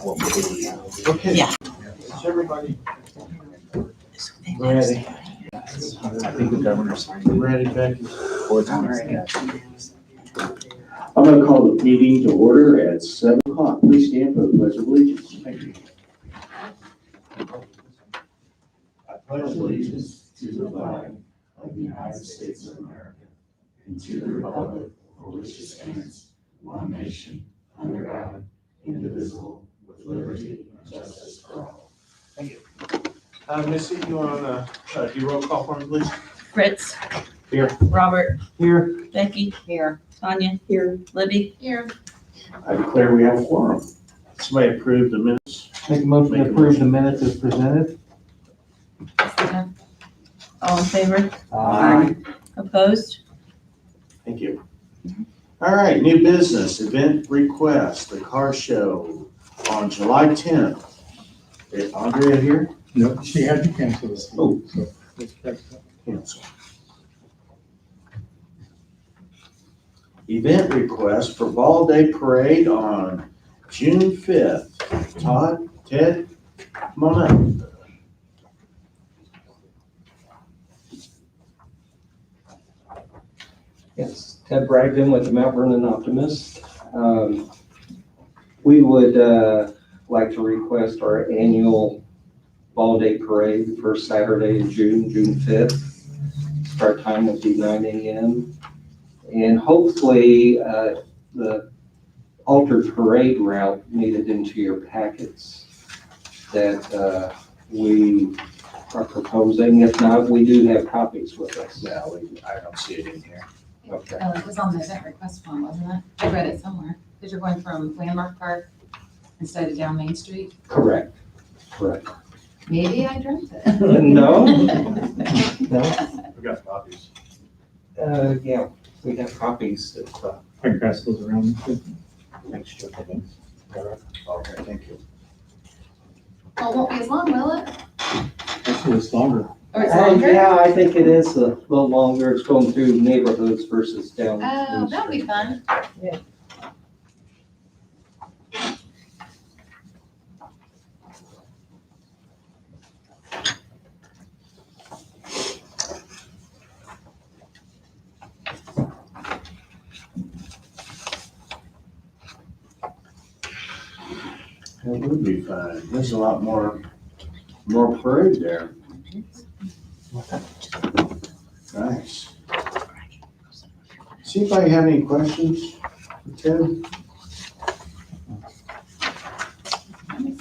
Okay. Yeah. Is everybody ready? I think the governor signed it. Ready, Becky? I'm going to call the meeting to order at 7 o'clock. Please stand for the pledge of allegiance. Thank you. I pledge allegiance to the flag of the United States of America and to the republic for which it stands, one nation, under God, indivisible, with liberty and justice for all. Thank you. Missy, you want to do roll call for me, please? Fritz. Here. Robert. Here. Becky. Here. Tanya. Here. Libby. Here. I declare we have a quorum. Somebody approve the minutes. Make a motion to approve the minutes as presented. All in favor? Aye. Opposed? Thank you. All right, new business, event request, the car show on July 10th. Is Andrea here? No, she had to cancel this. Oh. So let's check that. Cancel. Event request for Ball Day Parade on June 5th. Ted, come on up. Yes, Ted Bragdon with the Mount Vernon Optimist. We would like to request our annual Ball Day Parade, the first Saturday in June, June 5th. Start time will be 9 a.m. And hopefully the altered parade route made it into your packets that we are proposing. If not, we do have copies with us. No, I don't see it in here. Okay. It was on the event request form, wasn't it? I read it somewhere. Because you're going from Landmark Park instead of down Main Street. Correct, correct. Maybe I dreamt it. No, no. We got copies. Yeah, we have copies of, I can pass those around. next year. Okay, thank you. Well, it won't be as long, will it? Actually, it's longer. Or it's longer? Yeah, I think it is a little longer. It's going through neighborhoods versus down. Oh, Main that'll be Street. fun. It would be fun. There's a lot more parade there. Nice. See if I have any questions for Ted?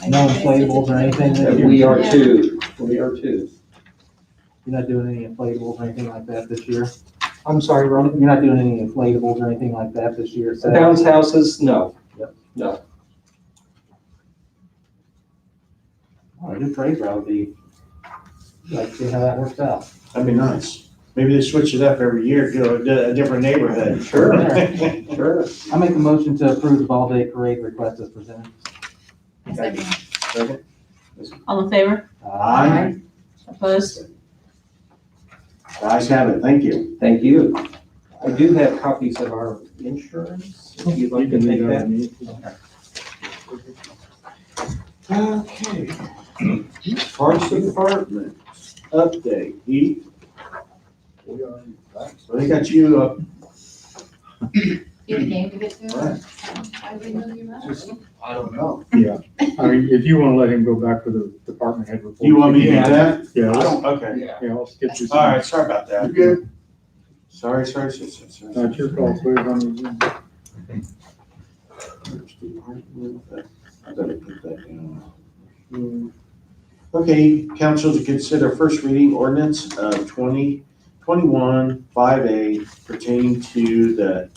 No inflatables or anything that And you're, we are Yeah. too. We are too. you're not doing any inflatables or anything like that this year? I'm sorry, Ron. You're not doing any inflatables or anything like that this year? The bounce houses, no. Yep. No. Oh, a good parade route would be, like, see how that works out. That'd be nice. Maybe they switch it up every year, go to a different neighborhood. Sure. Sure. I make a motion to approve the Ball Day Parade request as presented. I second. Second? All in favor? Aye. Opposed? Guys have it, thank you. Thank you. I do have copies of our insurance. If you'd like to You take can that. leave that. Okay. Parks Department, update, Heath. So they got you up. You have a game to get to? Right. I didn't know you were. I don't know. Yeah, I mean, if you want to let him go back to the department head report. You want me to do that? Yeah, I let's- don't, okay. yeah, I'll skip you. All right, sorry about that. You're good. Sorry. Not your fault, put it on the agenda. I better put that down. Okay, council to consider first reading ordinance of 2021-5A pertaining to the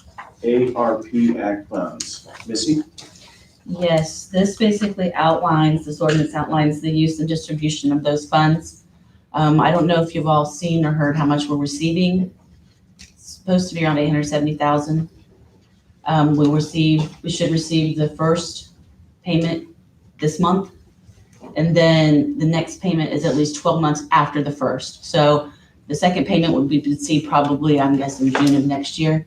ARP Act funds. Missy? Yes, this ordinance outlines the use and distribution of those funds. I don't know if you've all seen or heard how much we're receiving. It's supposed to be around 870,000. We should receive the first payment this month. And then the next payment is at least 12 months after the first. So the second payment would be received probably, I'm guessing, June of next year.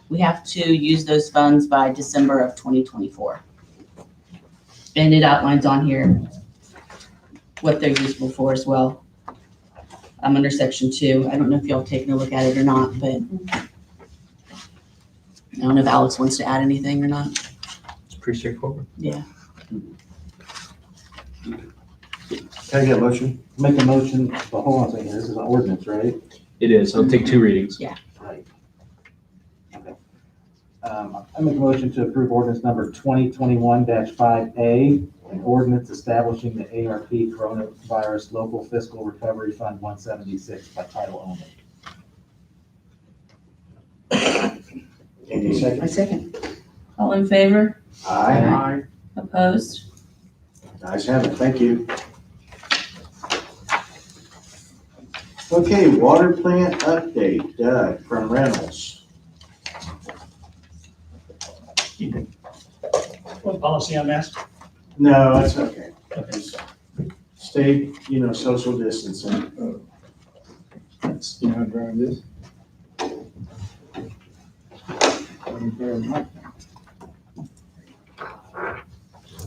We have to use those funds by December of 2024. And it outlines on here what they're useful for as well. I'm under section 2. I don't know if y'all have taken a look at it or not, but I don't know if Alex wants to add anything or not. It's pretty straightforward. Yeah. Can I get a motion? Make a motion, but hold on a second, this is an ordinance, right? It is. I'll take 2 readings. Right. Okay. I make a motion to approve ordinance number 2021-5A, an ordinance establishing the ARP Coronavirus Local Fiscal Recovery Fund 176 by title only. Any second? A second. All in favor? Aye. Opposed? Ayes have it, thank you. Okay, water plant update, Doug from Reynolds. What policy on mask? No, it's okay. Just stay, social distancing. That's, you know, drive this.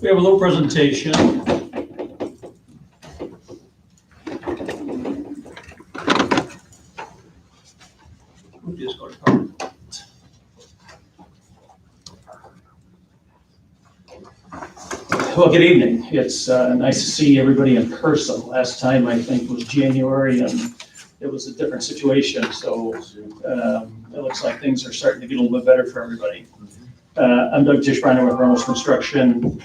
We have a little presentation. We'll just go to PowerPoint. Well, good evening. It's nice to see everybody in person. Last time, I think, was January, and it was a different situation. So it looks like things are starting to get a little bit better for everybody. I'm Doug Tischbeiner with Reynolds Construction.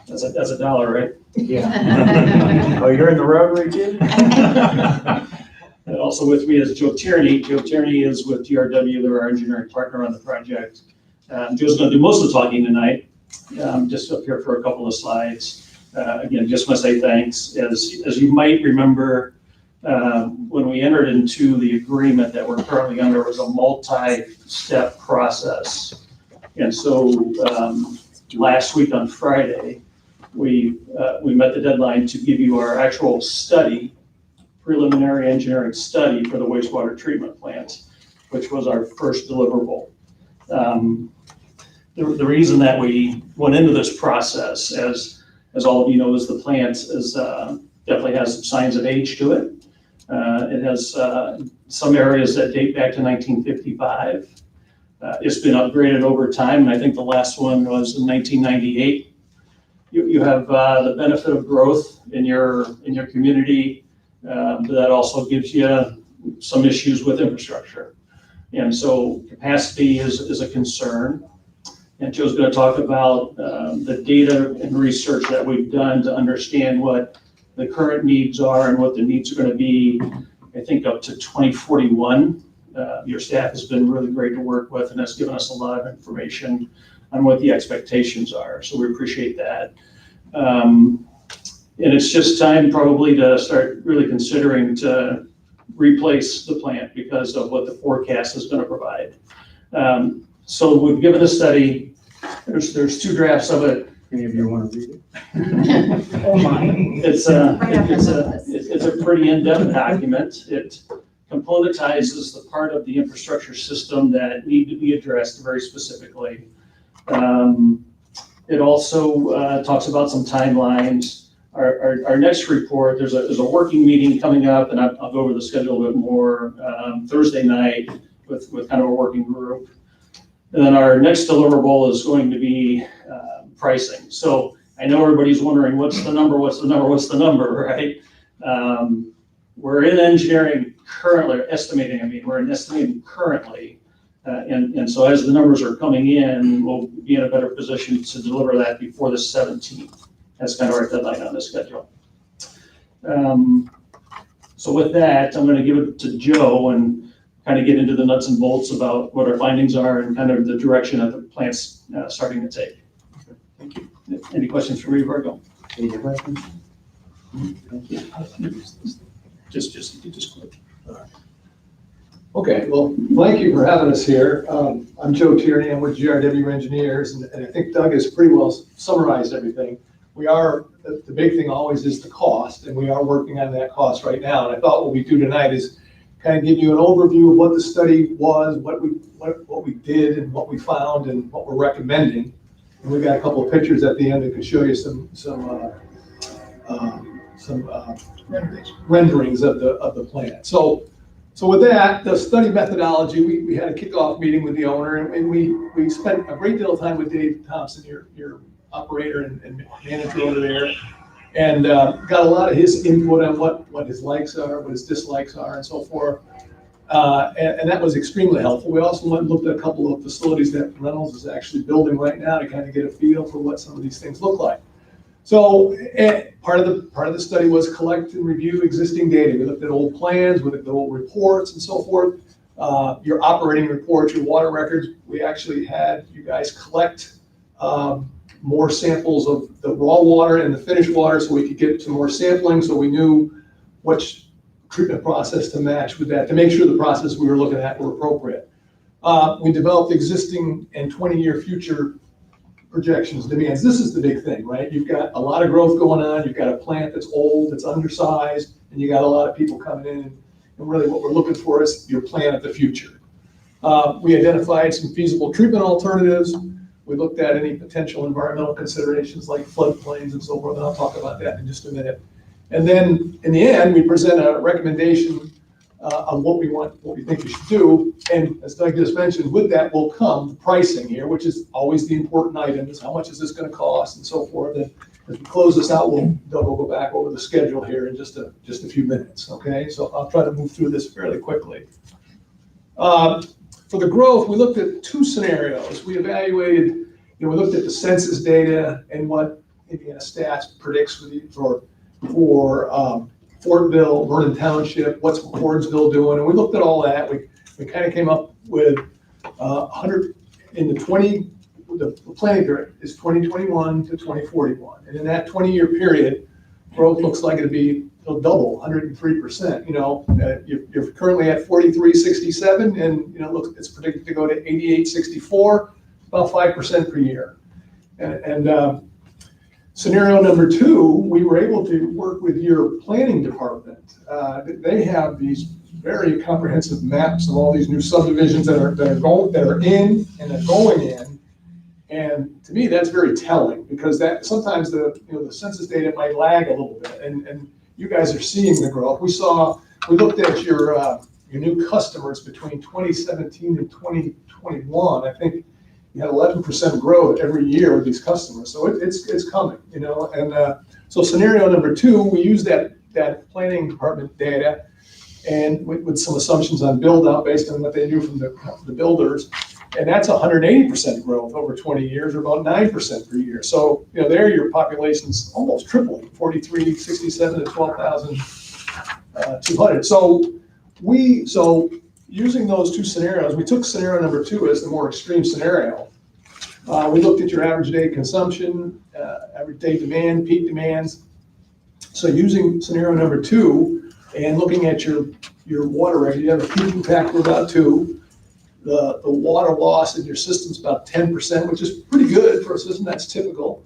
That's a dollar, right? Yeah. Oh, you're in the Rotary too? And also with me is Joe Tierney. Joe Tierney is with DRW. They're our engineering partner on the project. Joe's going to do most of the talking tonight. Just up here for a couple of slides. Again, just want to say thanks. As you might remember, when we entered into the agreement that we're currently under, it was a multi-step process. And so last week on Friday, we met the deadline to give you our actual study, preliminary engineering study for the wastewater treatment plant, which was our first deliverable. The reason that we went into this process, as all of you know, is the plant definitely has some signs of age to it. It has some areas that date back to 1955. It's been upgraded over time, and I think the last one was in 1998. You have the benefit of growth in your community, but that also gives you some issues with infrastructure. And so capacity is a concern. And Joe's going to talk about the data and research that we've done to understand what the current needs are and what the needs are going to be, I think, up to 2041. Your staff has been really great to work with and has given us a lot of information on what the expectations are. So we appreciate that. And it's just time probably to start really considering to replace the plant because of what the forecast is going to provide. So we've given a study. There's 2 drafts of it. Any of you want to read it? Oh my! It's a pretty in-depth document. It componentizes the part of the infrastructure system that need to be addressed very specifically. It also talks about some timelines. Our next report, there's a working meeting coming up, and I'll go over the schedule a bit more Thursday night with kind of a working group. And then our next deliverable is going to be pricing. So I know everybody's wondering, what's the number, right? We're in engineering currently, we're in estimating currently. And so as the numbers are coming in, we'll be in a better position to deliver that before the 17th. That's kind of our deadline on the schedule. So with that, I'm going to give it to Joe and kind of get into the nuts and bolts about what our findings are and kind of the direction that the plant's starting to take. Thank you. Any questions for me before I go? Any questions? Thank you. Just click. Okay, well, thank you for having us here. I'm Joe Tierney, I'm with GRW Engineers, and I think Doug has pretty well summarized everything. The big thing always is the cost, and we are working on that cost right now. And I thought what we do tonight is kind of give you an overview of what the study was, what we did, and what we found, and what we're recommending. And we've got a couple of pictures at the end that could show you some renderings of the plant. So with that, the study methodology, we had a kickoff meeting with the owner, and we spent a great deal of time with Dave Thompson, your operator and manager over there, and got a lot of his input on what his likes are, what his dislikes are, and so forth. And that was extremely helpful. We also went and looked at a couple of facilities that Reynolds is actually building right now to kind of get a feel for what some of these things look like. So part of the study was collect and review existing data. We looked at old plans, we looked at old reports and so forth. Your operating reports, your water records. We actually had you guys collect more samples of the raw water and the finished water, so we could get to more sampling, so we knew which treatment process to match with that, to make sure the process we were looking at were appropriate. We developed existing and 20-year future projections, demands. This is the big thing, right? You've got a lot of growth going on. You've got a plant that's old, that's undersized, and you got a lot of people coming in. And really what we're looking for is your plan of the future. We identified some feasible treatment alternatives. We looked at any potential environmental considerations like floodplains and so forth, and I'll talk about that in just a minute. And then in the end, we present a recommendation on what we think you should do. And as Doug just mentioned, with that will come the pricing here, which is always the important item, is how much is this going to cost and so forth. And as we close this out, Doug will go back over the schedule here in just a few minutes, okay? So I'll try to move through this fairly quickly. For the growth, we looked at two scenarios. We evaluated, we looked at the census data and what Indiana Stats predicts for Fortville, Vernon Township, what's Wardsville doing, and we looked at all that. We kind of came up with 100 in the planning period is 2021 to 2041, and in that 20-year period, growth looks like it'll double, 103%. You're currently at 4367, and look, it's predicted to go to 8864, about 5% per year, and scenario number two, we were able to work with your planning department. They have these very comprehensive maps of all these new subdivisions that are in and are going in. And to me, that's very telling, because that sometimes the census data might lag a little bit, and you guys are seeing the growth. We looked at your new customers between 2017 and 2021. I think you had 11% growth every year with these customers, so it's coming, And so scenario number two, we use that planning department data, and with some assumptions on build out based on what they knew from the builders, and that's 180% growth over 20 years, or about 9% per year. So there your population's almost tripling, 4367 to 12,200. So using those two scenarios, we took scenario number two as the more extreme scenario. We looked at your average day consumption, average day demand, peak demands. So using scenario number two and looking at your water record, you have a peaking factor of about 2. The water loss in your system's about 10%, which is pretty good for a system that's typical.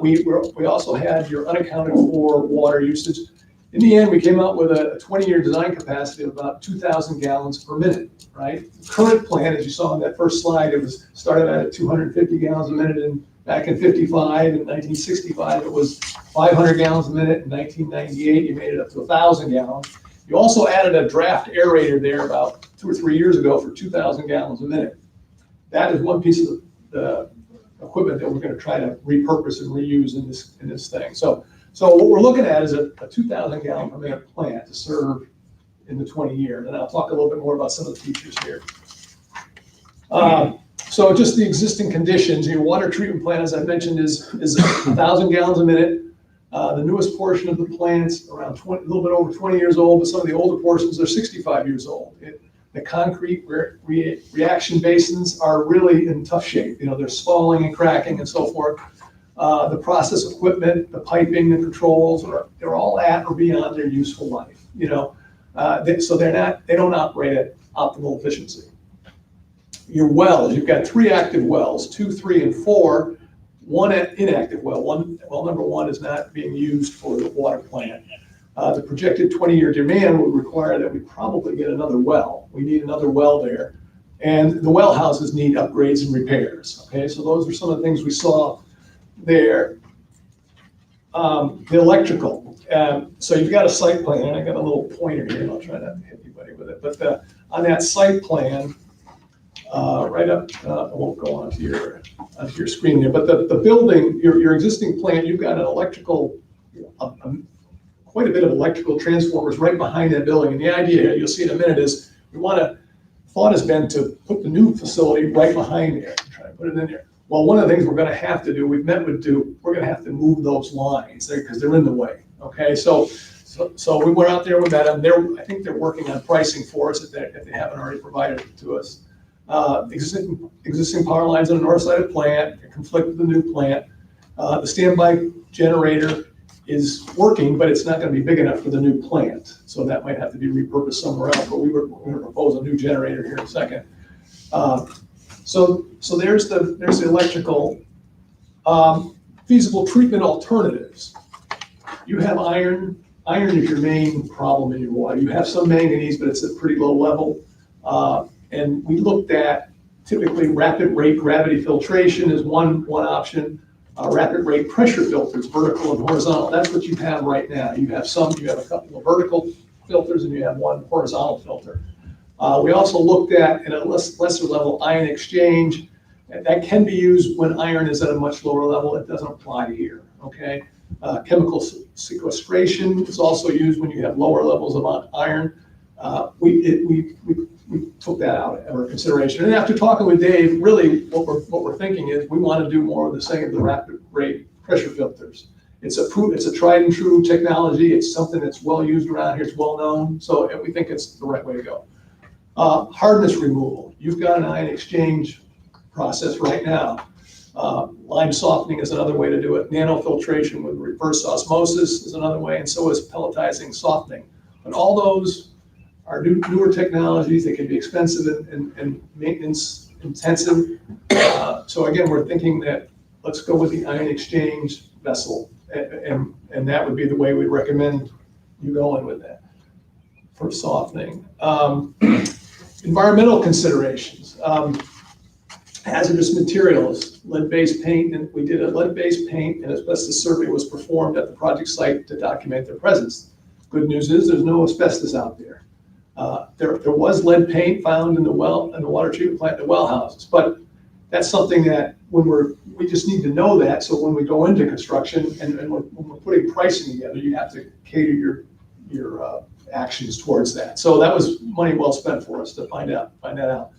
We also had your unaccounted for water usage. In the end, we came out with a 20-year design capacity of about 2,000 gallons per minute, right? The current plan, as you saw on that first slide, it was started out at 250 gallons a minute, and back in 55, in 1965, it was 500 gallons a minute. In 1998, you made it up to 1,000 gallons. You also added a draft aerator there about 2 or 3 years ago for 2,000 gallons a minute. That is one piece of the equipment that we're going to try to repurpose and reuse in this thing. So what we're looking at is a 2,000 gallon per minute plant to serve in the 20 years. And I'll talk a little bit more about some of the features here. So just the existing conditions, your water treatment plant, as I mentioned, is 1,000 gallons a minute. The newest portion of the plant's around a little bit over 20 years old, but some of the older portions are 65 years old. The concrete reaction basins are really in tough shape. They're stalling and cracking and so forth. The process equipment, the piping, the controls, they're all at or beyond their useful life. So they don't operate at optimal efficiency. Your wells, you've got 3 active wells, 2, 3, and 4. 1 inactive well. Well number 1 is not being used for the water plant. The projected 20-year demand would require that we probably get another well. We need another well there. And the well houses need upgrades and repairs, okay? So those are some of the things we saw there. The electrical, so you've got a site plan, and I got a little pointer here, and I'll try not to hit anybody with it, but on that site plan, right up, I won't go onto your screen there, but the building, your existing plant, you've got an electrical, quite a bit of electrical transformers right behind that building, and the idea, you'll see in a minute, is thought has been to put the new facility right behind there, try to put it in there. Well, one of the things we're gonna have to do, we're gonna have to move those lines there, because they're in the way, okay? So we went out there, we met them, I think they're working on pricing for us if they haven't already provided it to us. Existing power lines on the north side of the plant, they conflict with the new plant. The standby generator is working, but it's not gonna be big enough for the new plant. So that might have to be repurposed somewhere else, but we're gonna propose a new generator here in a second. So there's the electrical. Feasible treatment alternatives. You have iron. Iron is your main problem in your water. You have some manganese, but it's at pretty low level. And we looked at typically rapid rate gravity filtration is one option. Rapid rate pressure filters, vertical and horizontal. That's what you have right now. You have a couple of vertical filters and you have one horizontal filter. We also looked at a lesser level ion exchange. That can be used when iron is at a much lower level. It doesn't apply here, okay? Chemical sequestration is also used when you have lower levels of iron. We took that out of our consideration. And after talking with Dave, really what we're thinking is we want to do more of the same, the rapid rate pressure filters. It's a tried and true technology. It's something that's well used around here. It's well known. So we think it's the right way to go. Hardness removal. You've got an ion exchange process right now. Lime softening is another way to do it. Nanofiltration with reverse osmosis is another way, and so is pelletizing softening. But all those are newer technologies. They can be expensive and maintenance intensive. So again, we're thinking that let's go with the ion exchange vessel, and that would be the way we recommend you going with that for softening. Environmental considerations. Hazardous materials, lead-based paint, and we did a lead-based paint and asbestos survey was performed at the project site to document their presence. Good news is there's no asbestos out there. There was lead paint found in the water treatment plant, the well houses, but that's something that we just need to know that, so when we go into construction and when we're putting pricing together, you have to cater your actions towards that. So that was money well spent for us to find that out.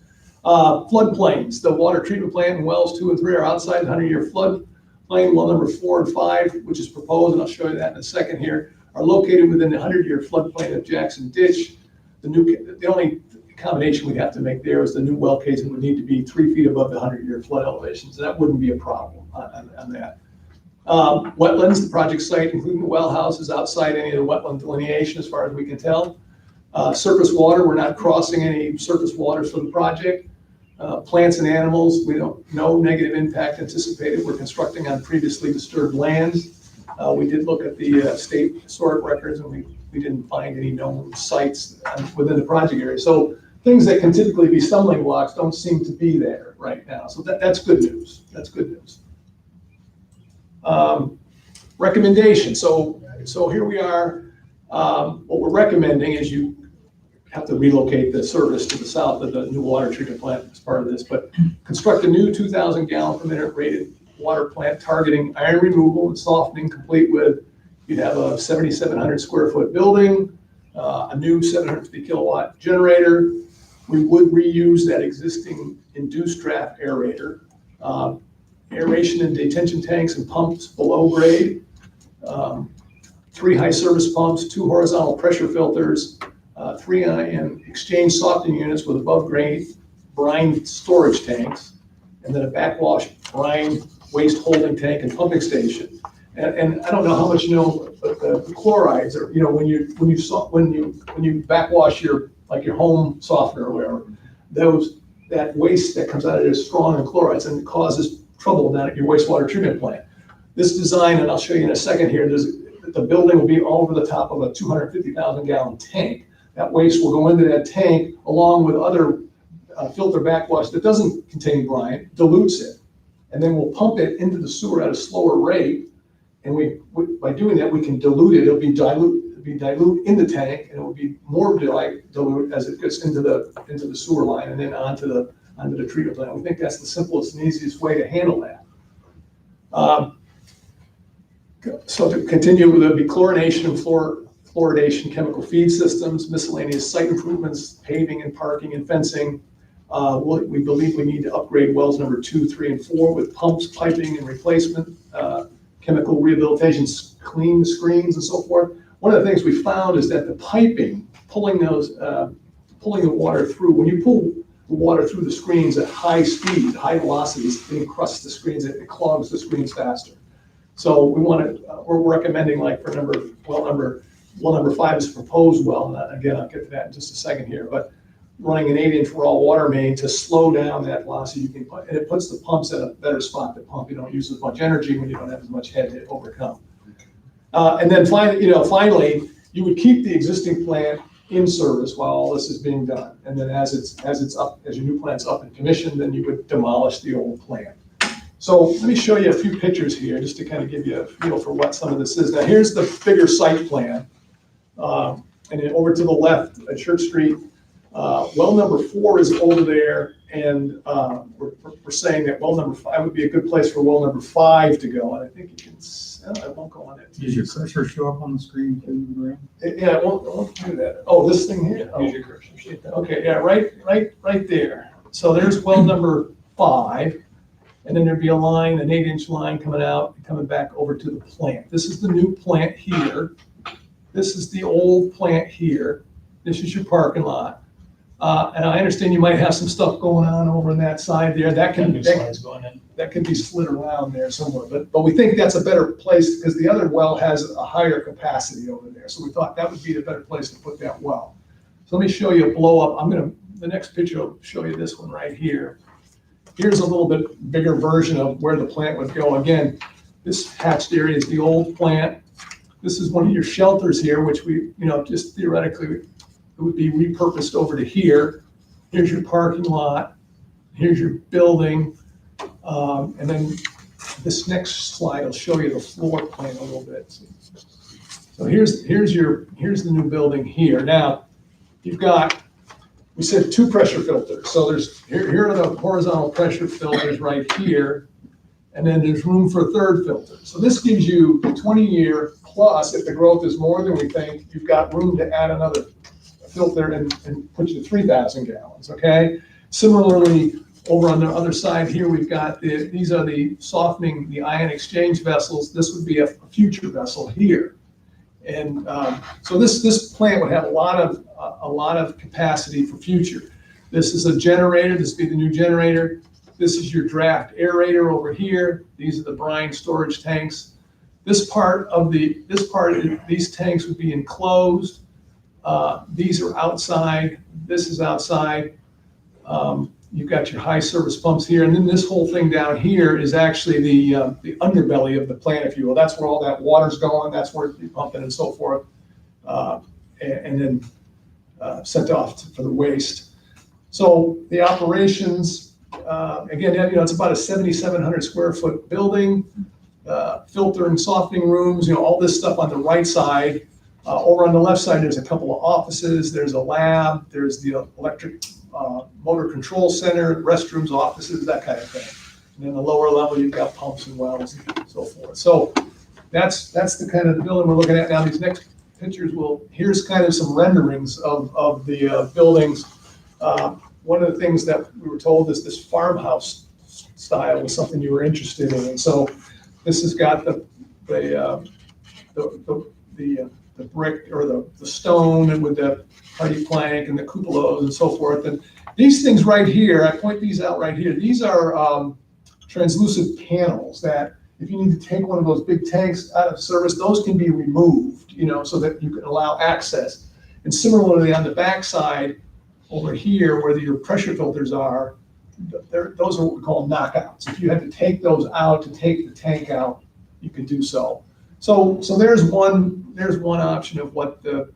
Floodplains, the water treatment plant and wells 2 and 3 are outside the 100-year floodplain. Well number 4 and 5, which is proposed, and I'll show you that in a second here, are located within the 100-year floodplain of Jackson Ditch. The only accommodation we'd have to make there is the new well casing would need to be 3 feet above the 100-year flood elevations. That wouldn't be a problem on that. Wetlands, the project site, including the well house, is outside any of the wetland delineation as far as we can tell. Surface water, we're not crossing any surface waters for the project. Plants and animals, no negative impact anticipated. We're constructing on previously disturbed lands. We did look at the state historic records and we didn't find any known sites within the project area. So things that can typically be stumbling blocks don't seem to be there right now. So that's good news. That's good news. Recommendation. So here we are. What we're recommending is you have to relocate the service to the south of the new water treatment plant as part of this, but construct a new 2,000 gallon per minute rated water plant targeting iron removal and softening, complete with, you'd have a 7,700 square foot building, a new 750 kilowatt generator. We would reuse that existing induced draft aerator, aeration and detention tanks and pumps below grade, 3 high service pumps, 2 horizontal pressure filters, 3 ion exchange softening units with above grade brine storage tanks, and then a backwash brine waste holding tank and pumping station. And I don't know how much you know, but the chlorides are, when you backwash your home softener or whatever, that waste that comes out of it is strong in chlorides and it causes trouble down at your wastewater treatment plant. This design, and I'll show you in a second here, the building will be over the top of a 250,000 gallon tank. That waste will go into that tank along with other filter backwash that doesn't contain brine, dilutes it. And then we'll pump it into the sewer at a slower rate. And by doing that, we can dilute it. It'll be dilute in the tank, and it will be more dilute as it gets into the sewer line and then onto the treatment plant. We think that's the simplest and easiest way to handle that. So to continue, there'll be chlorination and fluoridation, chemical feed systems, miscellaneous site improvements, paving and parking and fencing. We believe we need to upgrade wells number 2, 3, and 4 with pumps, piping, and replacement, chemical rehabilitation, clean screens, and so forth. One of the things we found is that the piping, pulling the water through, when you pull the water through the screens at high speed, high velocities, it encrusts the screens, it clogs the screens faster. So we're recommending, like for well number 5 is a proposed well, and again, I'll get to that in just a second here, but running an 8-inch raw water main to slow down that velocity, and it puts the pumps at a better spot to pump. You don't use as much energy when you don't have as much head to overcome. And then finally, you would keep the existing plant in service while all this is being done. And then as your new plant's up and commissioned, then you would demolish the old plant. So let me show you a few pictures here just to kind of give you a feel for what some of this is. Now here's the bigger site plan. And then over to the left at Church Street, well number 4 is over there, and we're saying that well number 5 would be a good place for well number 5 to go. And I think you can, I won't go on it. Does your cursor show up on the screen too, Graham? Yeah, I won't do that. Oh, this thing here? Use your cursor. Okay, yeah, right there. So there's well number 5, and then there'd be a line, an 8-inch line coming out and coming back over to the plant. This is the new plant here. This is the old plant here. This is your parking lot. And I understand you might have some stuff going on over on that side there. That can be slid around there somewhere. But we think that's a better place because the other well has a higher capacity over there. So we thought that would be the better place to put that well. So let me show you a blow up. The next picture will show you this one right here. Here's a little bit bigger version of where the plant would go. Again, this hatched area is the old plant. This is one of your shelters here, which we, just theoretically, it would be repurposed over to here. Here's your parking lot. Here's your building. And then this next slide will show you the floor plan a little bit. So here's the new building here. Now, you've got, we said 2 pressure filters. So here are the horizontal pressure filters right here. And then there's room for a 3rd filter. So this gives you 20-year plus, if the growth is more than we think, you've got room to add another filter and put you to 3,000 gallons, okay? Similarly, over on the other side here, we've got these are the softening, the ion exchange vessels. This would be a future vessel here. And so this plant would have a lot of capacity for future. This is a generator, this would be the new generator. This is your draft aerator over here. These are the brine storage tanks. This part of these tanks would be enclosed. These are outside. This is outside. You've got your high service pumps here, and then this whole thing down here is actually the underbelly of the plant, if you will. That's where all that water's going. That's where you're pumping and so forth, and then sent off for the waste. So the operations. Again, it's about a 7,700 square foot building, filter and softening rooms, all this stuff on the right side. Over on the left side, there's a couple of offices, there's a lab, there's the electric motor control center, restrooms, offices, that kind of thing. And then the lower level, you've got pumps and wells and so forth. So that's the kind of the building we're looking at now. These next pictures here's kind of some renderings of the buildings. One of the things that we were told is this farmhouse style was something you were interested in. And so this has got the brick or the stone and with the hardy plank and the cupolas and so forth. And these things right here, I point these out right here. These are translucent panels that if you need to take one of those big tanks out of service, those can be removed, so that you can allow access. And similarly on the back side, over here where your pressure filters are, those are what we call knockouts. If you had to take those out to take the tank out, you could do so. So there's one option of what the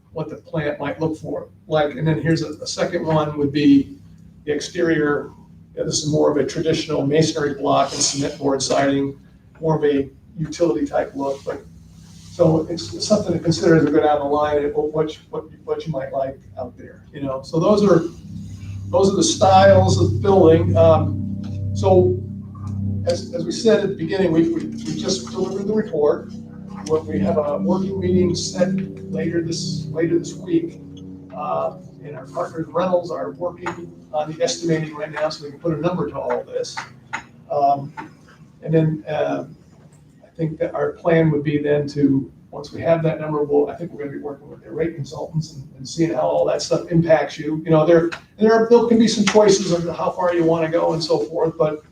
plant might look for like. And then here's a second one would be The exterior, this is more of a traditional masonry block and cement board siding, more of a utility type look, but so it's something to consider as we go down the line, and what you might like out there, you know. So those are the styles of building. So as we said at the beginning, we just delivered the report. We have a working meeting set later this week. And our partners Reynolds are working on the estimating right now, so we can put a number to all of this. And then I think that our plan would be then to, once we have that number, I think we're gonna be working with their rate consultants and seeing how all that stuff impacts you. You know, there can be some choices of how far you wanna go and so forth, but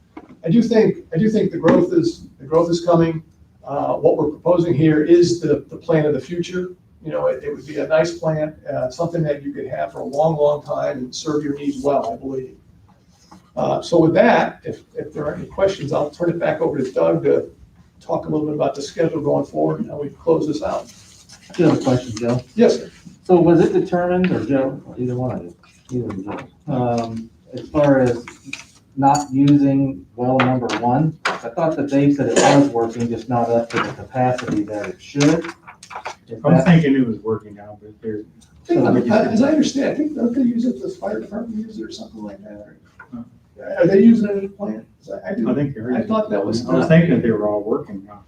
I do think the growth is coming. What we're proposing here is the plan of the future. You know, it would be a nice plan, something that you could have for a long, long time and serve your needs well, I believe. So with that, if there are any questions, I'll turn it back over to Doug to talk a little bit about the schedule going forward and how we close this out. I do have a question, Joe. Yes, sir. So was it determined, or Joe, or either one of you, either of you, as far as not using well number 1? I thought that Dave said it was working, just not up to the capacity that it should. Is I'm that- thinking it was working out, but there, As I understand, I think, don't they use it, the fire department use it or something like that? Are they using it at a plant? I think they're. I thought that was. I was thinking that they were all working now.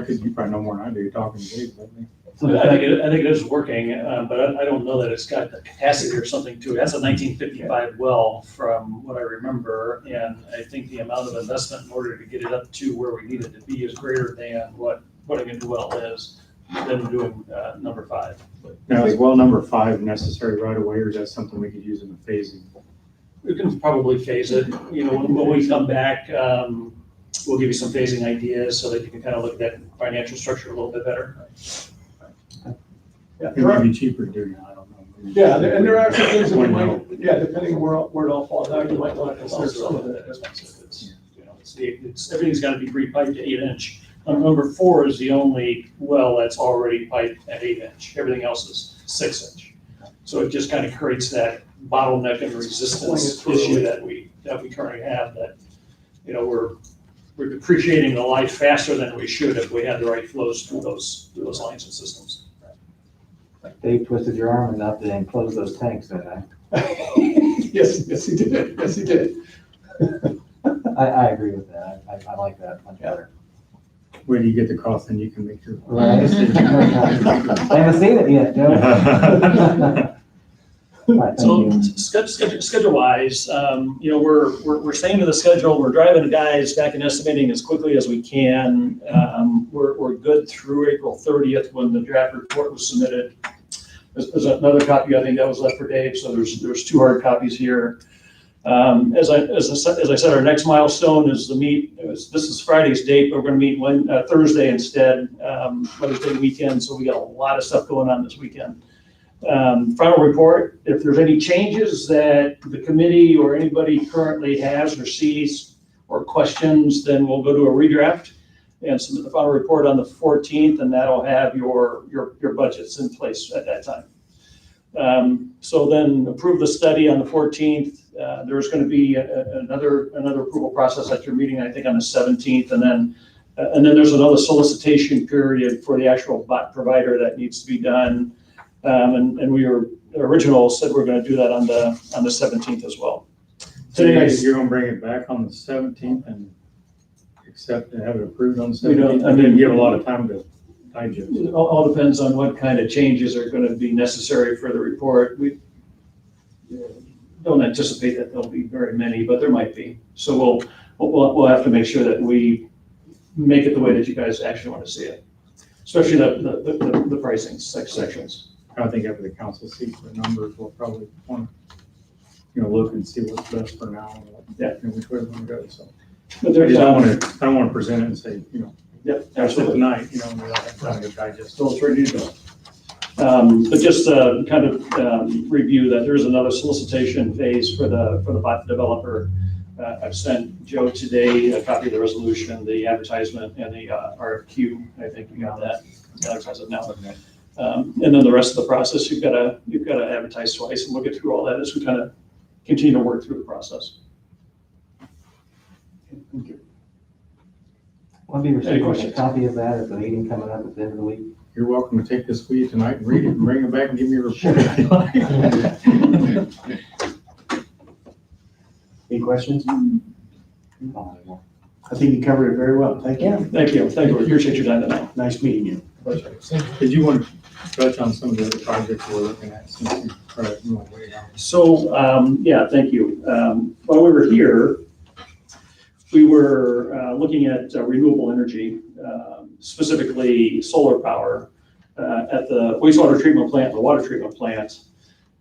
You probably know more than I do, talking to Dave, I think. So I think it is working, but I don't know that it's got the capacity or something to it. That's a 1955 well from what I remember, and I think the amount of investment in order to get it up to where we need it to be is greater than what putting a new well is than doing number 5. Now, is well number 5 necessary right away, or is that something we could use in the phasing? We can probably phase it, you know, when we come back, we'll give you some phasing ideas so that you can kind of look at that financial structure a little bit better. Yeah, It might be cheaper to do now, I don't know. yeah, and there are some things that we might, yeah, depending on where it all falls out, you might want to consider some of it. Everything's got to be pre-piped to 8-inch. Number 4 is the only well that's already piped at 8-inch. Everything else is 6-inch. So it just kind of creates that bottleneck and resistance issue that we currently have, that, you know, we're depreciating the life faster than we should if we had the right flows through those lines and systems. Dave twisted your arm enough to enclose those tanks, didn't I? Yes, he did. Yes, he did. I agree with that. I like that much better. Where do you get the cost, and you can make your. Right. I haven't seen it yet, Joe. All right, So thank you. schedule wise, you know, we're staying to the schedule. We're driving the guys back and estimating as quickly as we can. We're good through April 30th when the draft report was submitted. There's another copy, I think that was left for Dave. So there's 2 hard copies here. As I said, our next milestone is the meet. This is Friday's date, but we're going to meet Thursday instead, Mother's Day weekend. So we got a lot of stuff going on this weekend. Final report, if there's any changes that the committee or anybody currently has or sees or questions, then we'll go to a redraft and submit the final report on the 14th, and that'll have your budgets in place at that time. So then approve the study on the 14th. There's going to be another approval process at your meeting, I think on the 17th, and then there's another solicitation period for the actual bot provider that needs to be done. And the original said we're going to do that on the 17th as well. Today, you're going to bring it back on the 17th and accept and have it approved on the We don't- 17th? I mean, you have a lot of time to digest. It all depends on what kind of changes are going to be necessary for the report. We don't anticipate that there'll be very many, but there might be. So we'll have to make sure that we make it the way that you guys actually want to see it, especially the pricing sections. I think after the council sees the numbers, we'll probably want to, look and see what's best for now and which way we want to go, so. But I there's, just don't want to present it and say, Yep, that's it absolutely. tonight, without having time to digest. So it's ready to go. But just kind of review that there's another solicitation phase for the bot developer. I've sent Joe today a copy of the resolution, the advertisement, and the RFQ. I think we got that. Advertise it now. And then the rest of the process, you've got to advertise twice, and we'll get through all that as we kind of continue to work through the process. Thank you. I'll be Any receiving a questions? copy of that at the meeting coming up at the end of the week. You're welcome to take this with you tonight and read it and bring it back and give me a report. Any questions? I think you covered it very well. Thank you. Thank you. We appreciate your time tonight. Nice meeting you. Did you want to touch on some of the other projects we're looking at since you want to wait on? So, yeah, thank you. While we were here, we were looking at renewable energy, specifically solar power, at the wastewater treatment plant, the water treatment plant.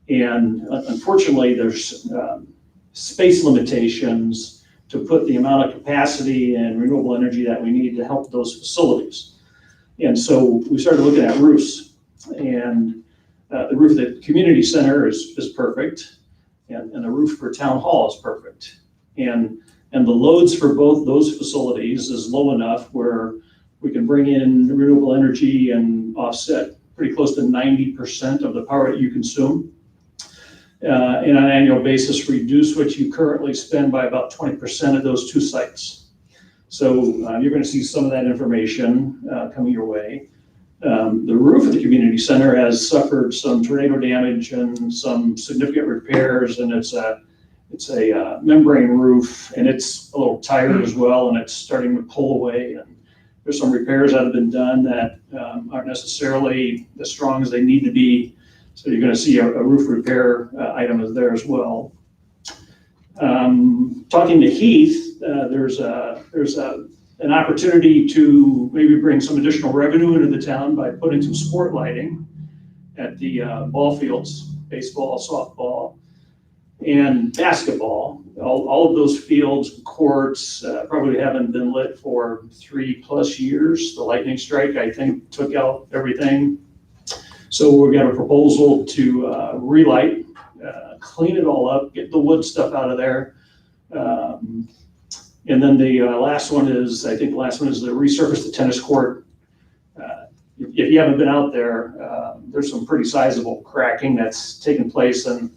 And unfortunately, there's space limitations to put the amount of capacity and renewable energy that we need to help those facilities. And so we started looking at roofs, and the roof at the community center is perfect, and the roof for town hall is perfect. And the loads for both those facilities is low enough where we can bring in renewable energy and offset pretty close to 90% of the power that you consume. And on an annual basis, reduce what you currently spend by about 20% of those two sites. So you're going to see some of that information coming your way. The roof of the community center has suffered some tornado damage and some significant repairs, and it's a membrane roof, and it's a little tired as well, and it's starting to pull away. And there's some repairs that have been done that aren't necessarily as strong as they need to be. So you're going to see a roof repair item is there as well. Talking to Heath, there's an opportunity to maybe bring some additional revenue into the town by putting some sport lighting at the ball fields, baseball, softball, and basketball. All of those fields and courts probably haven't been lit for 3+ years. The lightning strike, I think, took out everything. So we've got a proposal to relight, clean it all up, get the wood stuff out of there. And then the last one is to resurface the tennis court. If you haven't been out there, there's some pretty sizable cracking that's taken place, and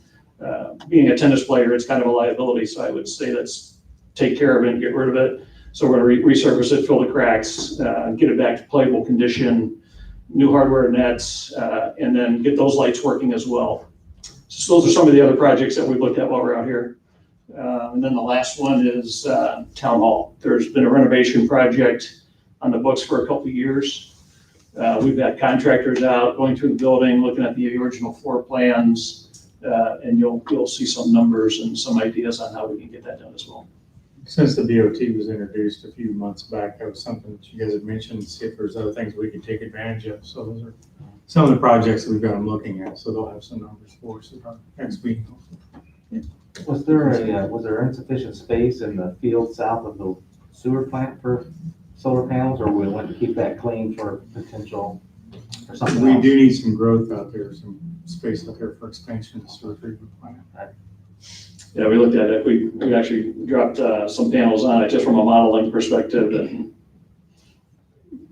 being a tennis player, it's kind of a liability. So I would say let's take care of it and get rid of it. So we're going to resurface it, fill the cracks, get it back to playable condition, new hardware nets, and then get those lights working as well. So those are some of the other projects that we've looked at while we're out here. And then the last one is Town Hall. There's been a renovation project on the books for a couple of years. We've got contractors out going through the building, looking at the original floor plans, and you'll see some numbers and some ideas on how we can get that done as well. Since the BOT was introduced a few months back, that was something that you guys had mentioned, see if there's other things we could take advantage of. So those are some of the projects that we've got them looking at, so they'll have some numbers for us at our next meeting. Was there insufficient space in the field south of the sewer plant for solar panels, or we want to keep that clean for potential or something We else? do need some growth out there, some space out there for expansion of the sewer treatment plant. Yeah, we looked at it. We actually dropped some panels on it just from a modeling perspective, and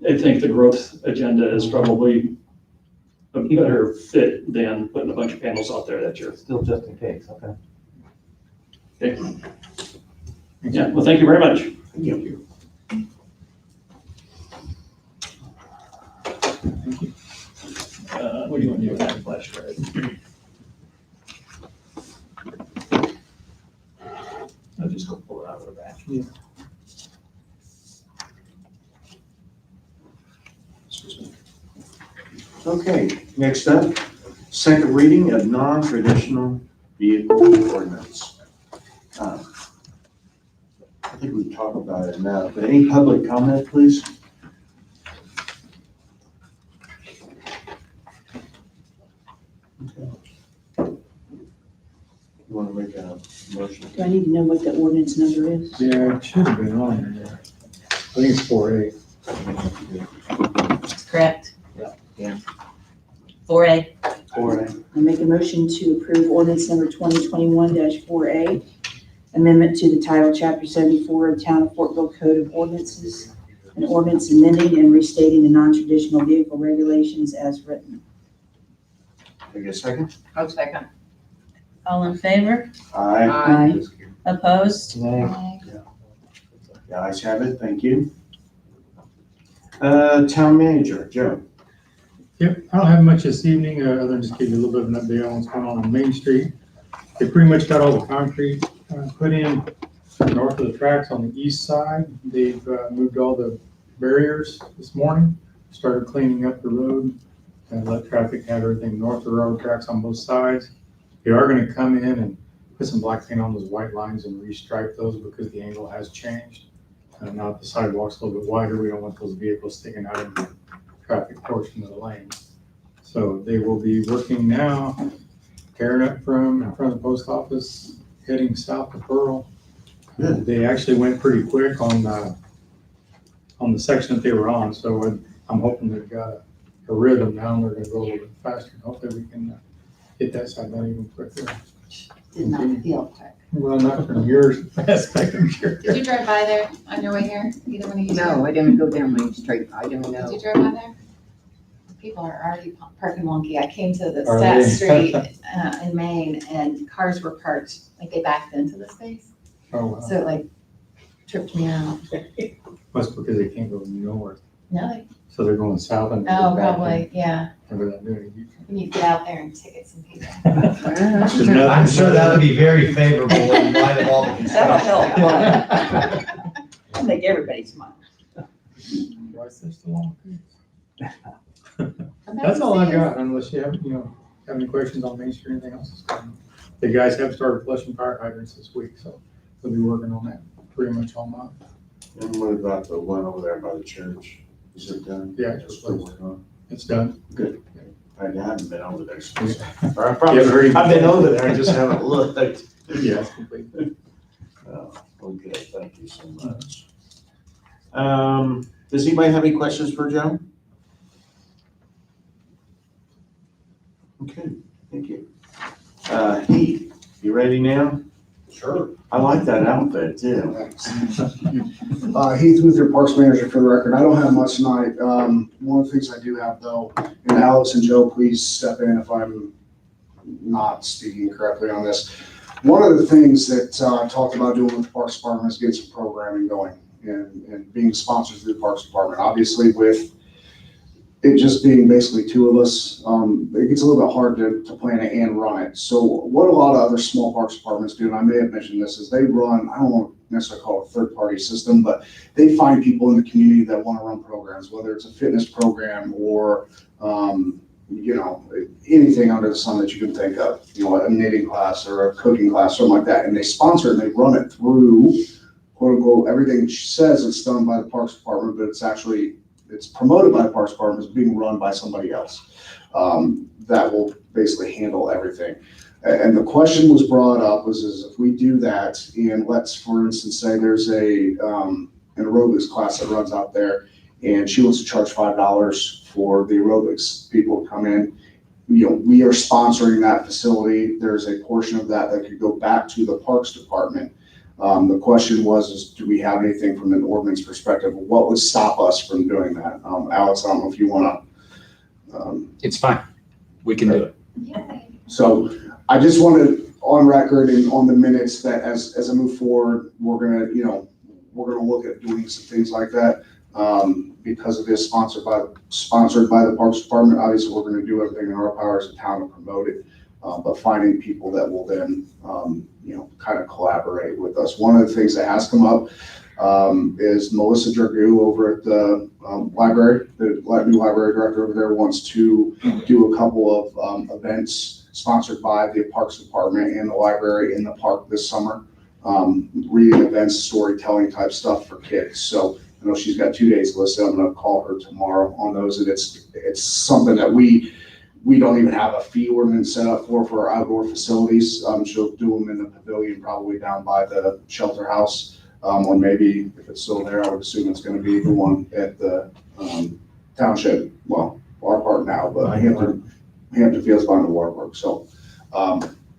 I think the growth agenda is probably a better fit than putting a bunch of panels out there that year. Still just in case, okay. Okay. Yeah, well, thank you very much. Thank you. What do you want to do with that flash drive? I'll just go pull it out of the back. Yeah. Okay, next up, second reading of non-traditional vehicle ordinance. I think we've talked about it enough, but any public comment, please? Okay. You want to make a motion? Do I need to know what the ordinance number is? Yeah, it should have been on there. I think it's 4A. Correct? Yeah. 4A. Or, I make a motion to approve ordinance number 2021-4A, amendment to the title, chapter 74 of Town of Fortville Code of Ordinances, an ordinance amending and restating the non-traditional vehicle regulations as written. take a second? Oh, second. All in favor? Aye. Aye. Opposed? Nay. The ayes have it, thank you. Town manager, Joe. Yep, I don't have much this evening, other than just give you a little bit of an update on what's going on Main Street. They pretty much got all the concrete put in north of the tracks on the east side. They've moved all the barriers this morning, started cleaning up the road, and let traffic have everything north of the railroad tracks on both sides. They are gonna come in and put some black paint on those white lines and restripe those because the angle has changed. Now that the sidewalk's a little bit wider, we don't want those vehicles sticking out in the traffic portion of the lane. So they will be working now, tearing up from in front of the post office, heading south to Pearl. Good. They actually went pretty quick on the section that they were on, so I'm hoping they've got a rhythm now, and they're gonna go a little bit faster. Hopefully we can hit that side down even quicker. Did not feel quick. Well, not from your aspect, I'm sure. Did you drive by there on your way here? Either one of you? No, I didn't go down Main Street. I didn't Did know. you drive by there? People are already parking wonky. I came to the Are Stat they? Street in Maine and cars were parked, like they backed into the space. Oh, wow. So it like tripped me out. That's because they can't go north, No, they, so they're going south and. oh, probably, yeah. Remember that doing it. We need to get out there and ticket some people. I'm sure that would be very favorable in light of all the That'll construction. help. Make everybody smile. Why is there still on? I'm about That's to all I say, got, unless you have any questions on Main Street or anything else. The guys have started flushing fire hydrants this week, so they'll be working on that pretty much all month. And what about the one over there by the church? Is it done? Yeah, it's Still working on It's done. it? I haven't been over there. So- Yeah. Or I You probably, haven't heard anything? I've been over there, I just haven't looked. Yeah, it's complete. Oh, well, good, thank you so much. Does anybody have any questions for Joe? Okay, thank you. Heath, you ready now? Sure. I like that outfit too. Heath Luther, Parks Manager for the record. I don't have much tonight. One of the things I do have though, and Alex and Joe, please step in if I'm not speaking correctly on this. One of the things that I talked about doing with the Parks Department is getting some programming going and being sponsored through the Parks Department. Obviously with it just being basically two of us, it gets a little bit hard to plan it and run it. So what a lot of other small parks departments do, and I may have mentioned this, is they run, I don't want to necessarily call it a third-party system, but they find people in the community that want to run programs, whether it's a fitness program or, anything under the sun that you can think of, a knitting class or a cooking class, something like that. And they sponsor it and they run it through, quote unquote, everything says it's done by the Parks Department, but it's promoted by the Parks Department, it's being run by somebody else that will basically handle everything. And the question was brought up is if we do that, and let's, for instance, say there's an aerobics class that runs out there, and she wants to charge $5 for the aerobics people to come in. We are sponsoring that facility. There's a portion of that could go back to the Parks Department. The question was, do we have anything from an ordinance perspective? What would stop us from doing that? Alex, I don't know if you want to. It's fine. We can do it. Yay. So I just wanted on record and on the minutes that as I move forward, we're gonna look at doing some things like that. Because it is sponsored by the Parks Department. Obviously, we're gonna do everything in our power as a town to promote it. But finding people that will then, kind of collaborate with us. One of the things that has come up is Melissa Dragoo over at the library. The new library director over there wants to do a couple of events sponsored by the Parks Department and the library in the park this summer. Reading events, storytelling type stuff for kids. So I know she's got 2 days listed. I'm gonna call her tomorrow on those, and it's something that we don't even have a fee ordinance set up for our outdoor facilities. She'll do them in the pavilion, probably down by the shelter house. Or maybe if it's still there, I would assume it's gonna be the one at the township, well, our park now, but Hampton Field's behind the water park. So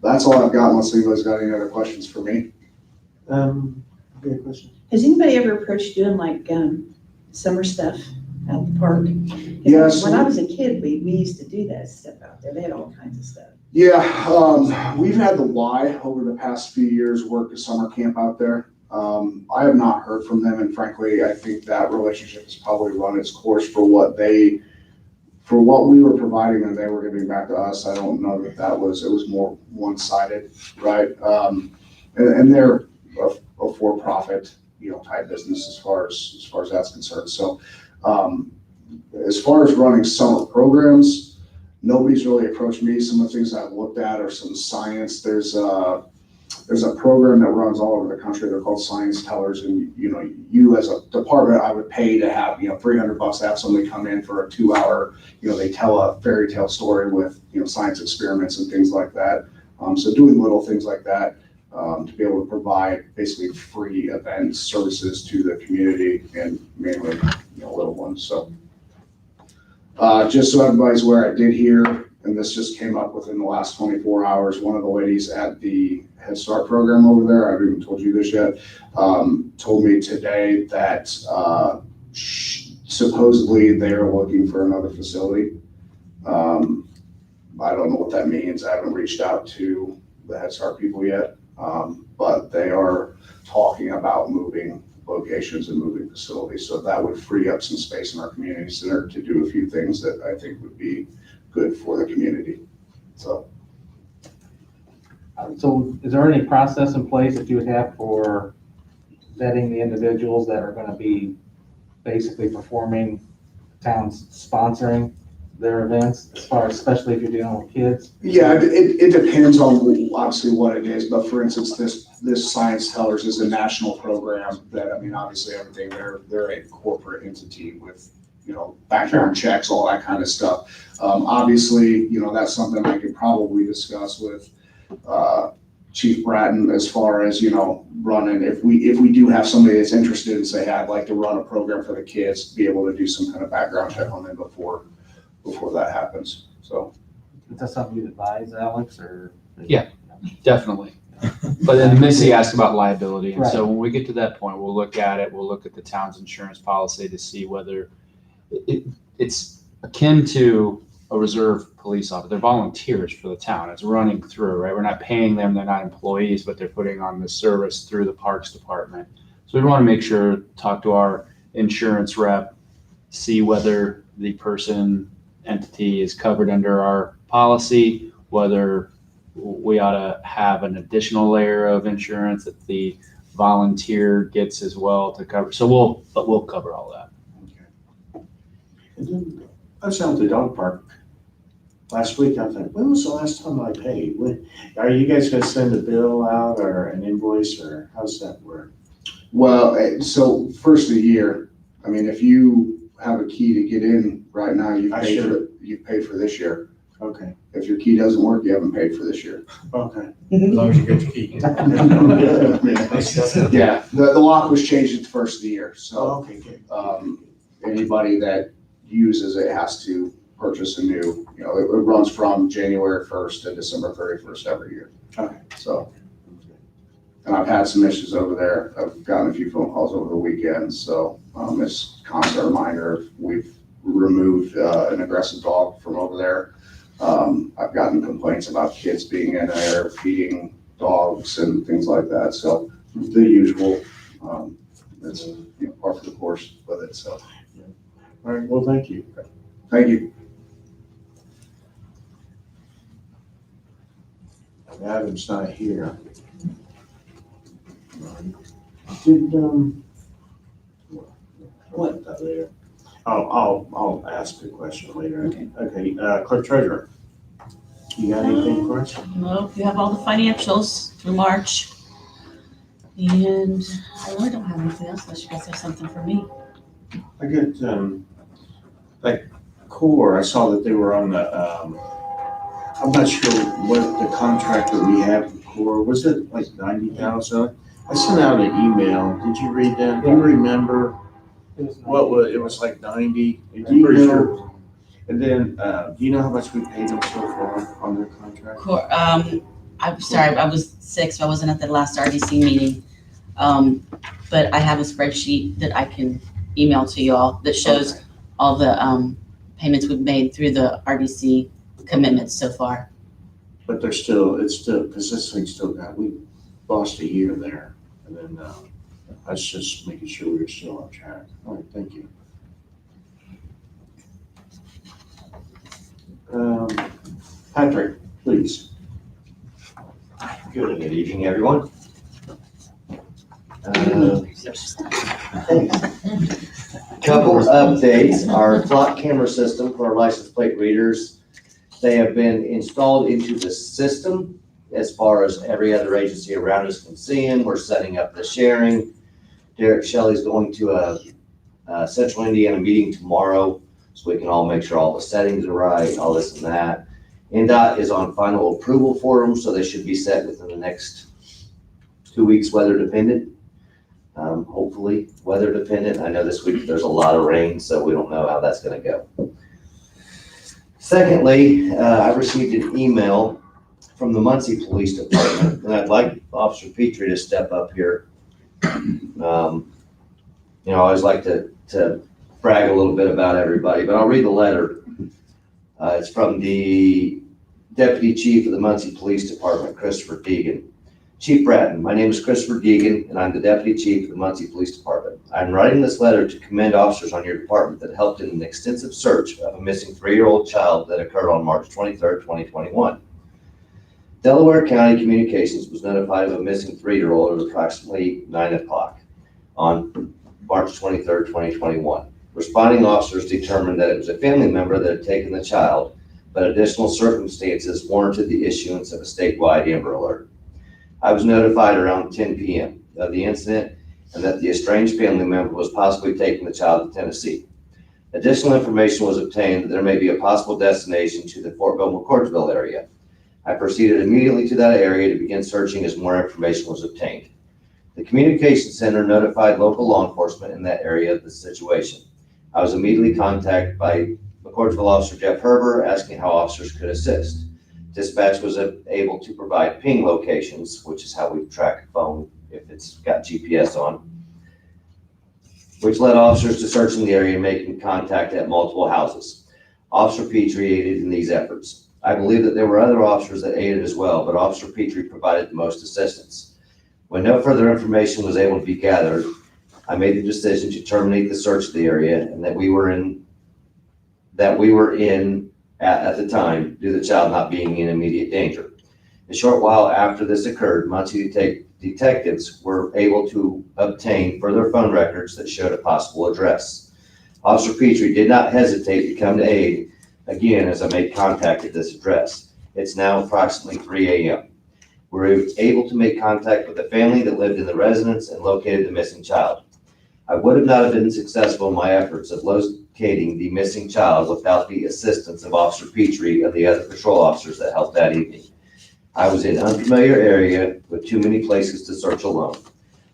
that's all I've got, unless anybody's got any other questions for me. Any questions? Has anybody ever approached doing like summer stuff at the park? 'Cause Yes. When I was a kid, we used to do that stuff out there. They had all kinds of stuff. Yeah, we've had the Y over the past few years work a summer camp out there. I have not heard from them, and frankly, I think that relationship has probably run its course for what we were providing and they were giving back to us. I don't know that it was more one-sided, right? And they're a for-profit, type business as far as that's concerned. So, as far as running summer programs, nobody's really approached me. Some of the things I've looked at are some science. There's a program that runs all over the country. They're called Science Tellers, and you as a department, I would pay to have $300 to have somebody come in for a 2-hour. They tell a fairy tale story with science experiments and things like that. So doing little things like that to be able to provide basically free event services to the community and mainly little ones. So just so everybody's aware, I did hear, and this just came up within the last 24 hours. One of the ladies at the Head Start program over there, I haven't even told you this yet, told me today that supposedly they are looking for another facility. I don't know what that means. I haven't reached out to the Head Start people yet, but they are talking about moving locations and moving facilities. So that would free up some space in our community center to do a few things that I think would be good for the community. So is there any process in place that you would have for vetting the individuals that are going to be basically performing, town's sponsoring their events, as far as, especially if you're dealing with kids? Yeah, it depends on obviously what it is, but for instance, this Science Tellers is a national program that, obviously everything, they're a corporate entity with, background checks, all that kind of stuff. Obviously, that's something I could probably discuss with Chief Bratton as far as, running, if we do have somebody that's interested and say, hey, I'd like to run a program for the kids, be able to do some kind of background check on them before that happens. So Is that something you'd advise, Alex, or? Yeah. Definitely. But then Missy asked about liability. And so Right. when we get to that point, we'll look at it. We'll look at the town's insurance policy to see whether it's akin to a reserve police officer. They're volunteers for the town. It's running through, right? We're not paying them. They're not employees, but they're putting on the service through the Parks Department. So we want to make sure, talk to our insurance rep, see whether the entity is covered under our policy, whether we ought to have an additional layer of insurance that the volunteer gets as well to cover. So we'll cover all that. And then I was out at the dog park last week. I thought, when was the last time I paid? Are you guys gonna send a bill out or an invoice, or how's that work? Well, so first of the year, if you have a key to get in right now, you've paid for this year. Okay, If your key doesn't work, you haven't paid for this year. okay. As long as you get your key. Yeah, the lock was changed at the first of the year, so Okay, good. anybody that uses it has to purchase a new, it runs from January 1st to December 31st every year. Okay. So, and I've had some issues over there. I've gotten a few phone calls over the weekend, so it's a constant reminder. We've removed an aggressive dog from over there. I've gotten complaints about kids being in there feeding dogs and things like that. So the usual, it's par for the course with it. So, All right, well, thank you. thank you. Adam's not here. Did, what, that later? I'll ask the question later. Okay, clerk treasurer. You got anything for us? Well, you have all the financials through March. And I really don't have anything else unless you guys have something for me. I got, like, Core, I saw that they were on the, I'm not sure what the contract that we have with Core, was it like 90,000? I sent out an email, did you read that? Do you remember what, it was like 90? Do you know? And then, do you know how much we paid them so far on their contract? I'm sorry, I was sick, so I wasn't at the last RDC meeting. But I have a spreadsheet that I can email to you all that shows all the payments we've made through the RDC commitments so far. But it's still, because this thing still we lost a year there. And then, I was just making sure we were still on track. All right, thank you. Patrick, please. Good evening, everyone. Couple updates. Our clock camera system for our license plate readers, they have been installed into the system as far as every other agency around us can see them. We're setting up the sharing. Derek Shelley's going to a Central Indiana meeting tomorrow, so we can all make sure all the settings are right, all this and that. NDOT is on final approval for them, so they should be set within the next 2 weeks, weather dependent. Hopefully weather dependent. I know this week there's a lot of rain, so we don't know how that's gonna go. Secondly, I received an email from the Muncie Police Department, and I'd like Officer Petrie to step up here. I always like to brag a little bit about everybody, but I'll read the letter. It's from the Deputy Chief of the Muncie Police Department, Christopher Deegan. Chief Bratton, my name is Christopher Deegan, and I'm the Deputy Chief of the Muncie Police Department. I'm writing this letter to commend officers on your department that helped in an extensive search of a missing 3-year-old child that occurred on March 23rd, 2021. Delaware County Communications was notified of a missing 3-year-old at approximately 9 o'clock on March 23rd, 2021. Responding officers determined that it was a family member that had taken the child, but additional circumstances warranted the issuance of a statewide Amber Alert. I was notified around 10 p.m. of the incident and that the estranged family member was possibly taking the child to Tennessee. Additional information was obtained that there may be a possible destination to the Fortville area. I proceeded immediately to that area to begin searching as more information was obtained. The communications center notified local law enforcement in that area of the situation. I was immediately contacted by McCordsville Officer Jeff Herber asking how officers could assist. Dispatch was able to provide ping locations, which is how we track a phone if it's got GPS on, which led officers to searching the area and making contact at multiple houses. Officer Petrie aided in these efforts. I believe that there were other officers that aided as well, but Officer Petrie provided the most assistance. When no further information was able to be gathered, I made the decision to terminate the search of the area and that we were in at the time due to the child not being in immediate danger. A short while after this occurred, Muncie detectives were able to obtain further phone records that showed a possible address. Officer Petrie did not hesitate to come to aid again as I made contact at this address. It's now approximately 3 a.m. We were able to make contact with the family that lived in the residence and located the missing child. I would have not been successful in my efforts of locating the missing child without the assistance of Officer Petrie and the other patrol officers that helped that evening. I was in an unfamiliar area with too many places to search alone.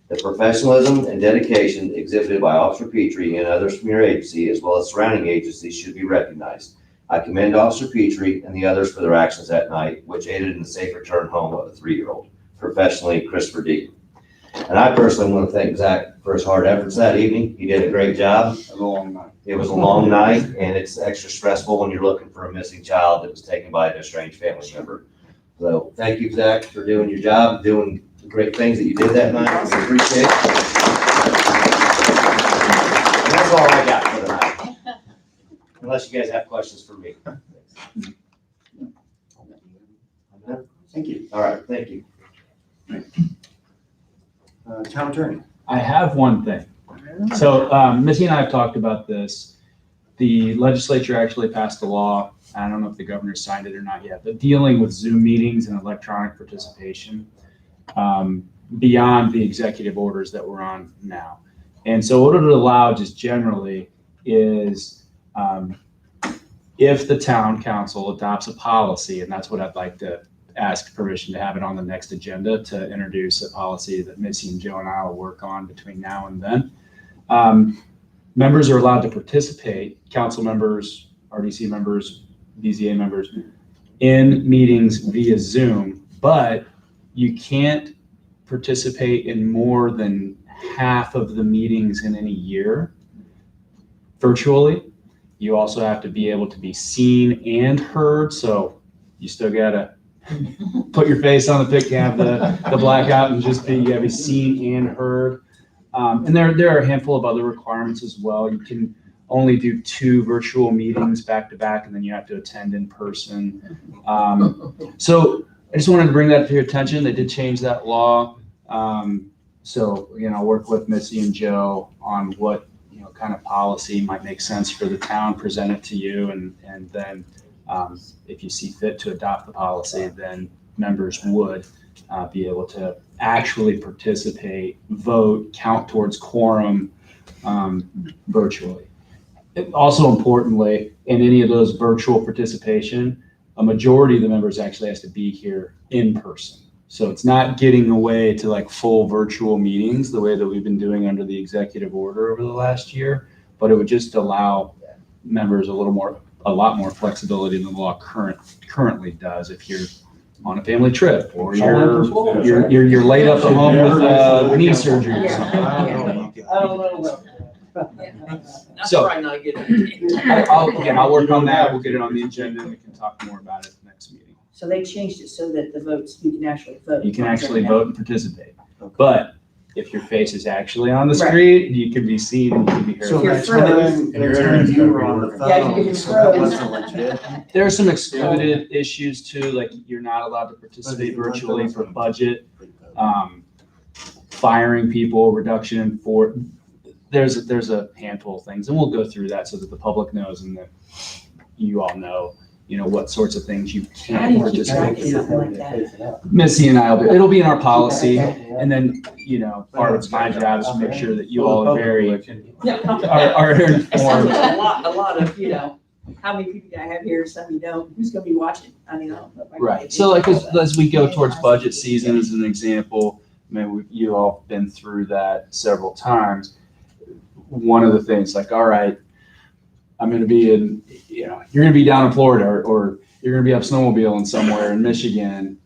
The professionalism and dedication exhibited by Officer Petrie and others from your agency, as well as surrounding agencies, should be recognized. I commend Officer Petrie and the others for their actions that night, which aided in the safe return home of a 3-year-old. Professionally, Christopher Deegan. And I personally want to thank Zach for his hard efforts that evening. He did a great job. It was a long night. It was a long night, and it's extra stressful when you're looking for a missing child that was taken by an estranged family member. So thank you, Zach, for doing your job, doing the great things that you did that night. We appreciate it. And that's all I got for tonight. Unless you guys have questions for me. Thank you. All right, thank you. Town Attorney. I have one thing. So Missy and I have talked about this. The legislature actually passed a law. I don't know if the governor signed it or not yet, but dealing with Zoom meetings and electronic participation beyond the executive orders that we're on now. And so what it would allow just generally is if the town council adopts a policy, and that's what I'd like to ask permission to have it on the next agenda to introduce a policy that Missy and Joe and I will work on between now and then. Members are allowed to participate, council members, RDC members, BZA members, in meetings via Zoom, but you can't participate in more than half of the meetings in any year virtually. You also have to be able to be seen and heard, so you still gotta put your face on the pic cam, the blackout, and just be seen and heard. And there are a handful of other requirements as well. You can only do 2 virtual meetings back to back, and then you have to attend in person. So I just wanted to bring that to your attention. They did change that law. So, work with Missy and Joe on what, kind of policy might make sense for the town, present it to you, and then if you see fit to adopt the policy, then members would be able to actually participate, vote, count towards quorum virtually. Also importantly, in any of those virtual participation, a majority of the members actually has to be here in person. So it's not getting away to like full virtual meetings the way that we've been doing under the executive order over the last year, but it would just allow members a lot more flexibility than the law currently does. If you're on a family trip or you're laid up at home with knee surgery or something. I don't know. So- Probably not getting. I'll work on that. We'll get it on the agenda and we can talk more about it next meeting. So they changed it so that the votes, you can actually vote. You can actually vote and participate. But if your face is actually on the screen, you can be seen and you can be heard. So If you're that frozen. time you were on the Yeah, phone, if you're so that frozen. wasn't legit. There are some excluded issues too, like you're not allowed to participate virtually for budget, firing people, reduction in force. There's a handful of things, and we'll go through that so that the public knows and that you all know, what sorts of things you How do can you keep track participate of in. something like that? Missy and it'll be in our policy, and then, part of my job is to make sure that you all are are It sounds informed. like a lot of, how many people do I have here, some you don't, who's gonna be watching? I mean, I don't know if I can Right, get so like into all that. as we go towards budget season as an example, you all been through that several times. One of the things like, all right, I'm gonna be you're gonna be down in Florida or you're gonna be up snowmobiling somewhere in Michigan.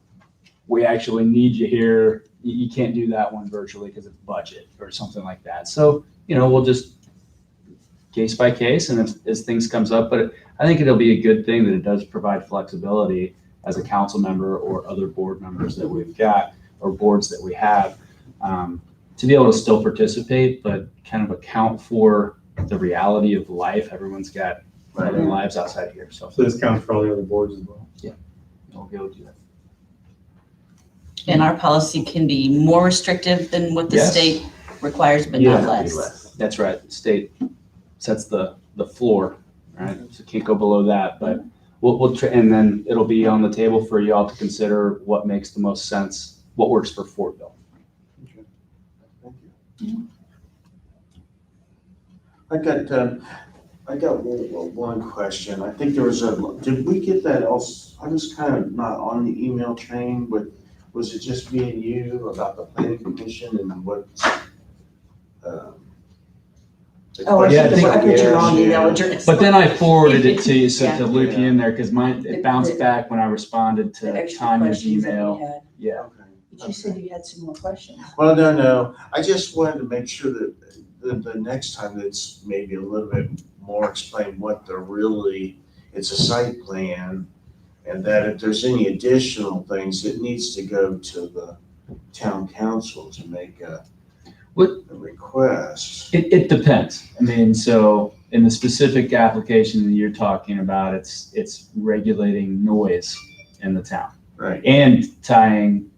We actually need you here. You can't do that one virtually because of budget or something like that. So, we'll just case by case and as things comes up, but I think it'll be a good thing that it does provide flexibility as a council member or other board members that we've got or boards that we have to be able to still participate, but kind of account for the reality of life. Everyone's got other lives outside of here. So this counts for all the other boards as well. we'll be able to do that. And our policy can be more restrictive than what the Yes. state requires, but Yeah. not less. That's right. The state sets the floor, right? So can't go below that, but and then it'll be on the table for you all to consider what makes the most sense, what works for Fortville. I got one question. I think there was did we get that else? I was kind of not on the email chain, but was it just me and you about the planning commission and what? Oh, I Yeah, put I your think- wrong email address. But then I forwarded it to you, so Yeah. to loop you in there, because it bounced The- back when I responded The to extra Tanya's questions that we email. had. Yeah. Okay. But you said you had some more questions. Well, no. I just wanted to make sure that the next time it's maybe a little bit more explain what it's a site plan, and that if there's any additional things, it needs to go to the town council to make a request. It depends. I mean, so in the specific application that you're talking about, it's regulating noise in the town Right, and tying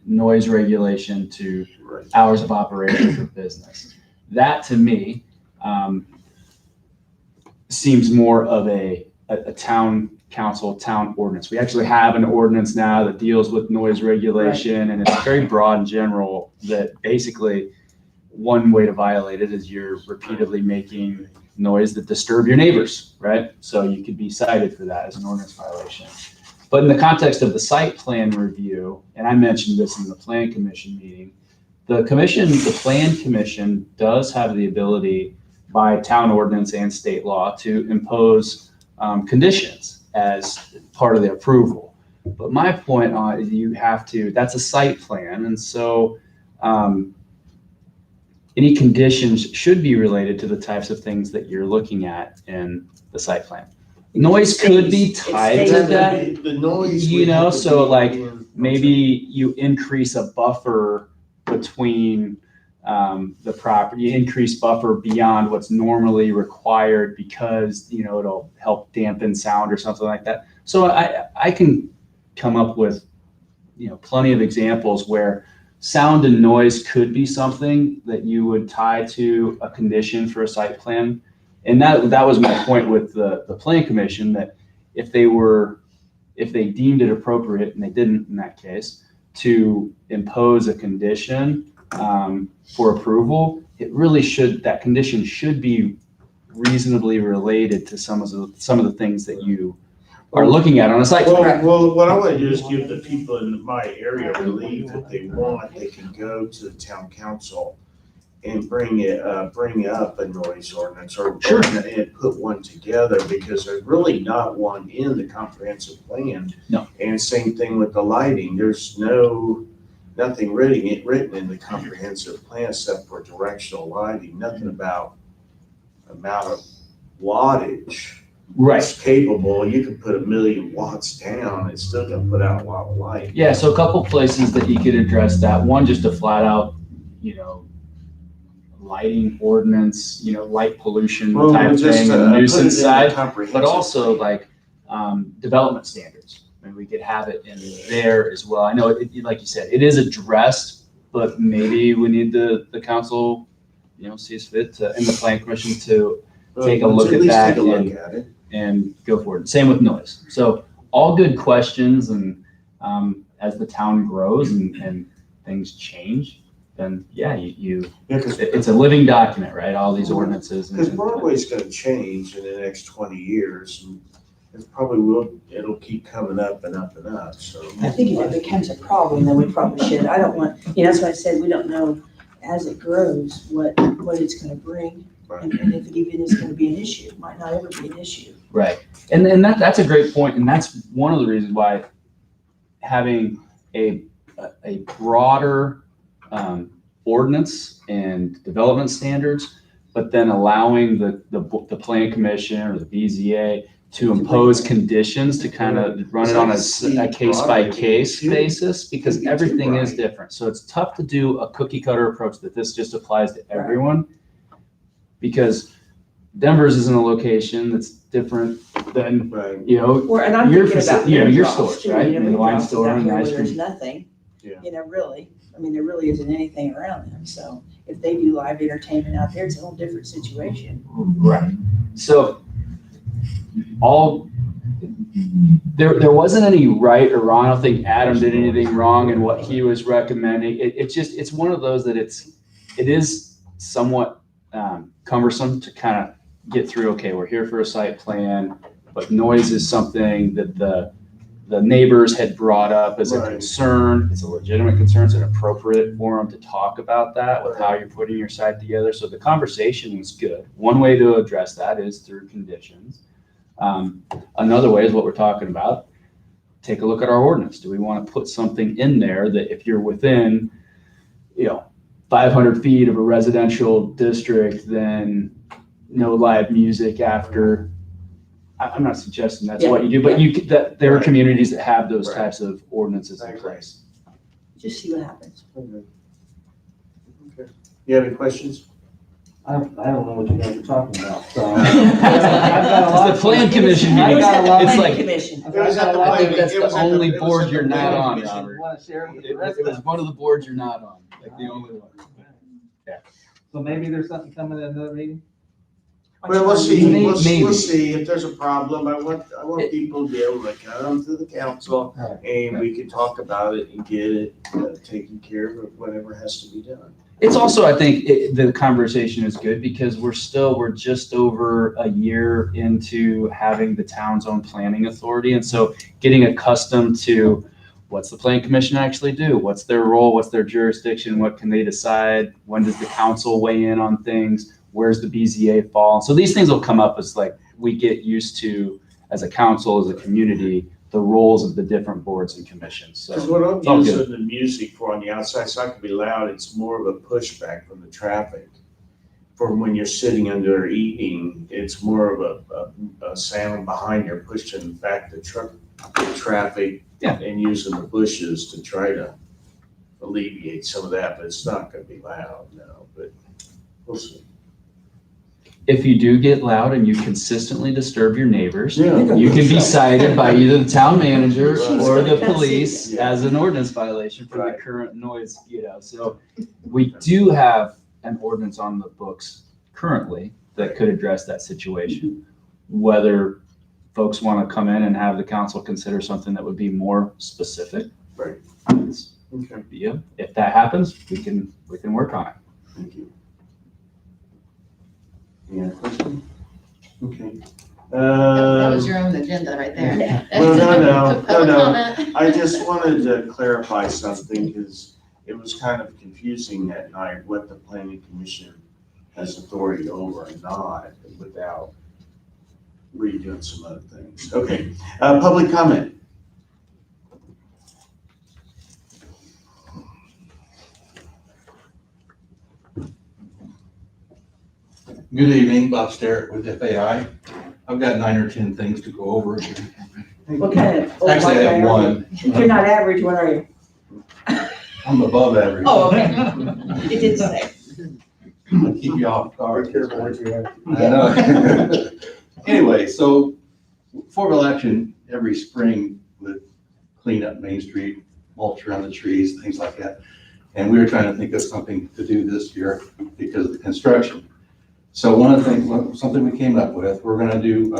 noise regulation to right. hours of operation for business. That to me seems more of a town council, town ordinance. We actually have an ordinance now that deals with noise regulation, and it's very broad and general that basically one way to violate it is you're repeatedly making noise that disturb your neighbors, right? So you could be cited for that as an ordinance violation. But in the context of the site plan review, and I mentioned this in the plan commission meeting, the plan commission does have the ability by town ordinance and state law to impose conditions as part of the approval. But my point on is that's a site plan. And so any conditions should be related to the types of things that you're looking at in the site plan. Noise could be It tied stays to with that, The noise. you would know, have to so be like in- maybe you increase a buffer between the property, you increase buffer beyond what's normally required because, you know, it'll help dampen sound or something like that. So I can come up with, you know, plenty of examples where sound and noise could be something that you would tie to a condition for a site plan. And that was my point with the plan commission, that if they deemed it appropriate, and they didn't in that case, to impose a condition for approval, that condition should be reasonably related to some of the things that you are looking at on a site plan. Well, what I want to do is give the people in my area relief. If they want, they can go to the town council and bring up a noise ordinance or Sure. and put one together, because there's really not one in the comprehensive plan. No. And same thing with the lighting. There's nothing written in the comprehensive plan except for directional lighting, nothing about amount of wattage. Right. It's capable, you can put 1 million watts down, it's still gonna put out a lot of light. Yeah, so a couple places that you could address that. One, just a flat out, you know, lighting ordinance, you know, light pollution type thing, and nuisance side, but also like development standards. And we could have it in there as well. I know, like you said, it is addressed, but maybe we need the council, you know, sees fit to, and the plan commission to take a look at that and go for it. Same with noise. So all good questions, and as the town grows and things change, then yeah, it's a living document, right? All these ordinances. Because Broadway's gonna change in the next 20 years. And it probably it'll keep coming up and up and up, so. I think if it becomes a problem, then we probably should. I don't want, you know, that's why I said we don't know as it grows what it's gonna bring. And if it even is gonna be an issue, it might not ever be an issue. Right. And that's a great point. And that's one of the reasons why having a broader ordinance and development standards, but then allowing the plan commission or the BZA to impose conditions to kind of run it on a case-by-case basis, because everything is different. So it's tough to do a cookie cutter approach that this just applies to everyone, because Denver's is in a location that's different than, you know, And I'm your thinking about your Midcross, stores, too. right? You know, And the wine Midcross is store out and the here ice where there's cream. nothing, Yeah. you know, really. I mean, there really isn't anything around them. So if they do live entertainment out there, it's a whole different situation. Right. So there wasn't any right or wrong. I don't think Adam did anything wrong in what he was recommending. It's one of those that it is somewhat cumbersome to kind of get through. Okay, we're here for a site plan, but noise is something that the neighbors had brought up as a concern. It's a legitimate concern. It's an appropriate forum to talk about that with how you're putting your site together. So the conversation was good. One way to address that is through conditions. Another way is what we're talking about. Take a look at our ordinance. Do we want to put something in there that if you're within, 500 feet of a residential district, then no live music after? I'm not suggesting that's what you do, but there are communities that have those types of ordinances in place. Just see what happens. Okay. You have any questions? I don't know what you guys are talking about, so. It's the plan commission meeting. It's like, I think that's the only board you're not on, Robert. It was one of the boards you're not on, like the only one. Yeah. So maybe there's something coming in another meeting? Well, we'll see, Maybe. we'll see if there's a problem. I want people to be able to come to the council and we can talk about it and get it taken care of, whatever has to be done. It's also, I think, the conversation is good because we're just over a year into having the town's own planning authority. And so getting accustomed to what's the plan commission actually do? What's their role? What's their jurisdiction? What can they decide? When does the council weigh in on things? Where's the BZA fall? So these things will come up as like we get used to as a council, as a community, the roles of the different boards and commissions. So Because what I'm using the music for on the outside, so I can be loud, it's more of a pushback from the traffic. for when you're sitting under eating, it's more of a sound behind you pushing back the traffic Yeah. and using the bushes to try to alleviate some of that, but it's not gonna be loud, no, but we'll see. If you do get loud and you consistently disturb your neighbors, Yeah. you can be cited by either the town manager or the Right. police Yeah. as an ordinance violation for the Right. current noise, So we do have an ordinance on the books currently that could address that situation. Whether folks want to come in and have the council consider something that would be more specific. Right. it's- Okay, Yeah, if that happens, we can work on it. thank you. Any other questions? Okay. That was your own agenda right there. Well, no. Public comment. I just wanted to clarify something, because it was kind of confusing that night what the planning commission has authority over and not, without redoing some other things. Okay, public comment. Good evening, Bob Sterrett with FAI. I've got 9 or 10 things to go over. What kind of? Actually, I have one. You're not average, what are you? I'm above average. Oh, okay. It did say. I'll keep you off guard. Be careful what you have. I know. Anyway, so Fortville Action every spring would clean up Main Street, mulch around the trees, things like that. And we were trying to think of something to do this year because of the construction. So one of the things, something we came up with, we're gonna do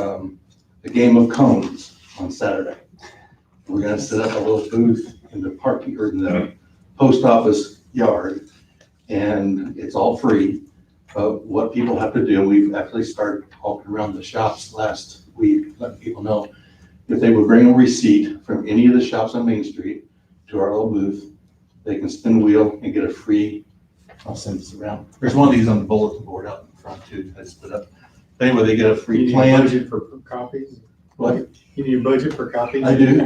a game of cones on Saturday. We're gonna set up a little booth in the parking, or in the post office yard, and it's all free. But what people have to do, we've actually started walking around the shops last week, letting people know if they would bring a receipt from any of the shops on Main Street to our little booth, they can spin the wheel and get a free, I'll send this around. There's one of these on the bulletin board out in front too, I just put up. Anyway, they get a You free need a plan. budget for copies? What? You need a budget for copies? I do.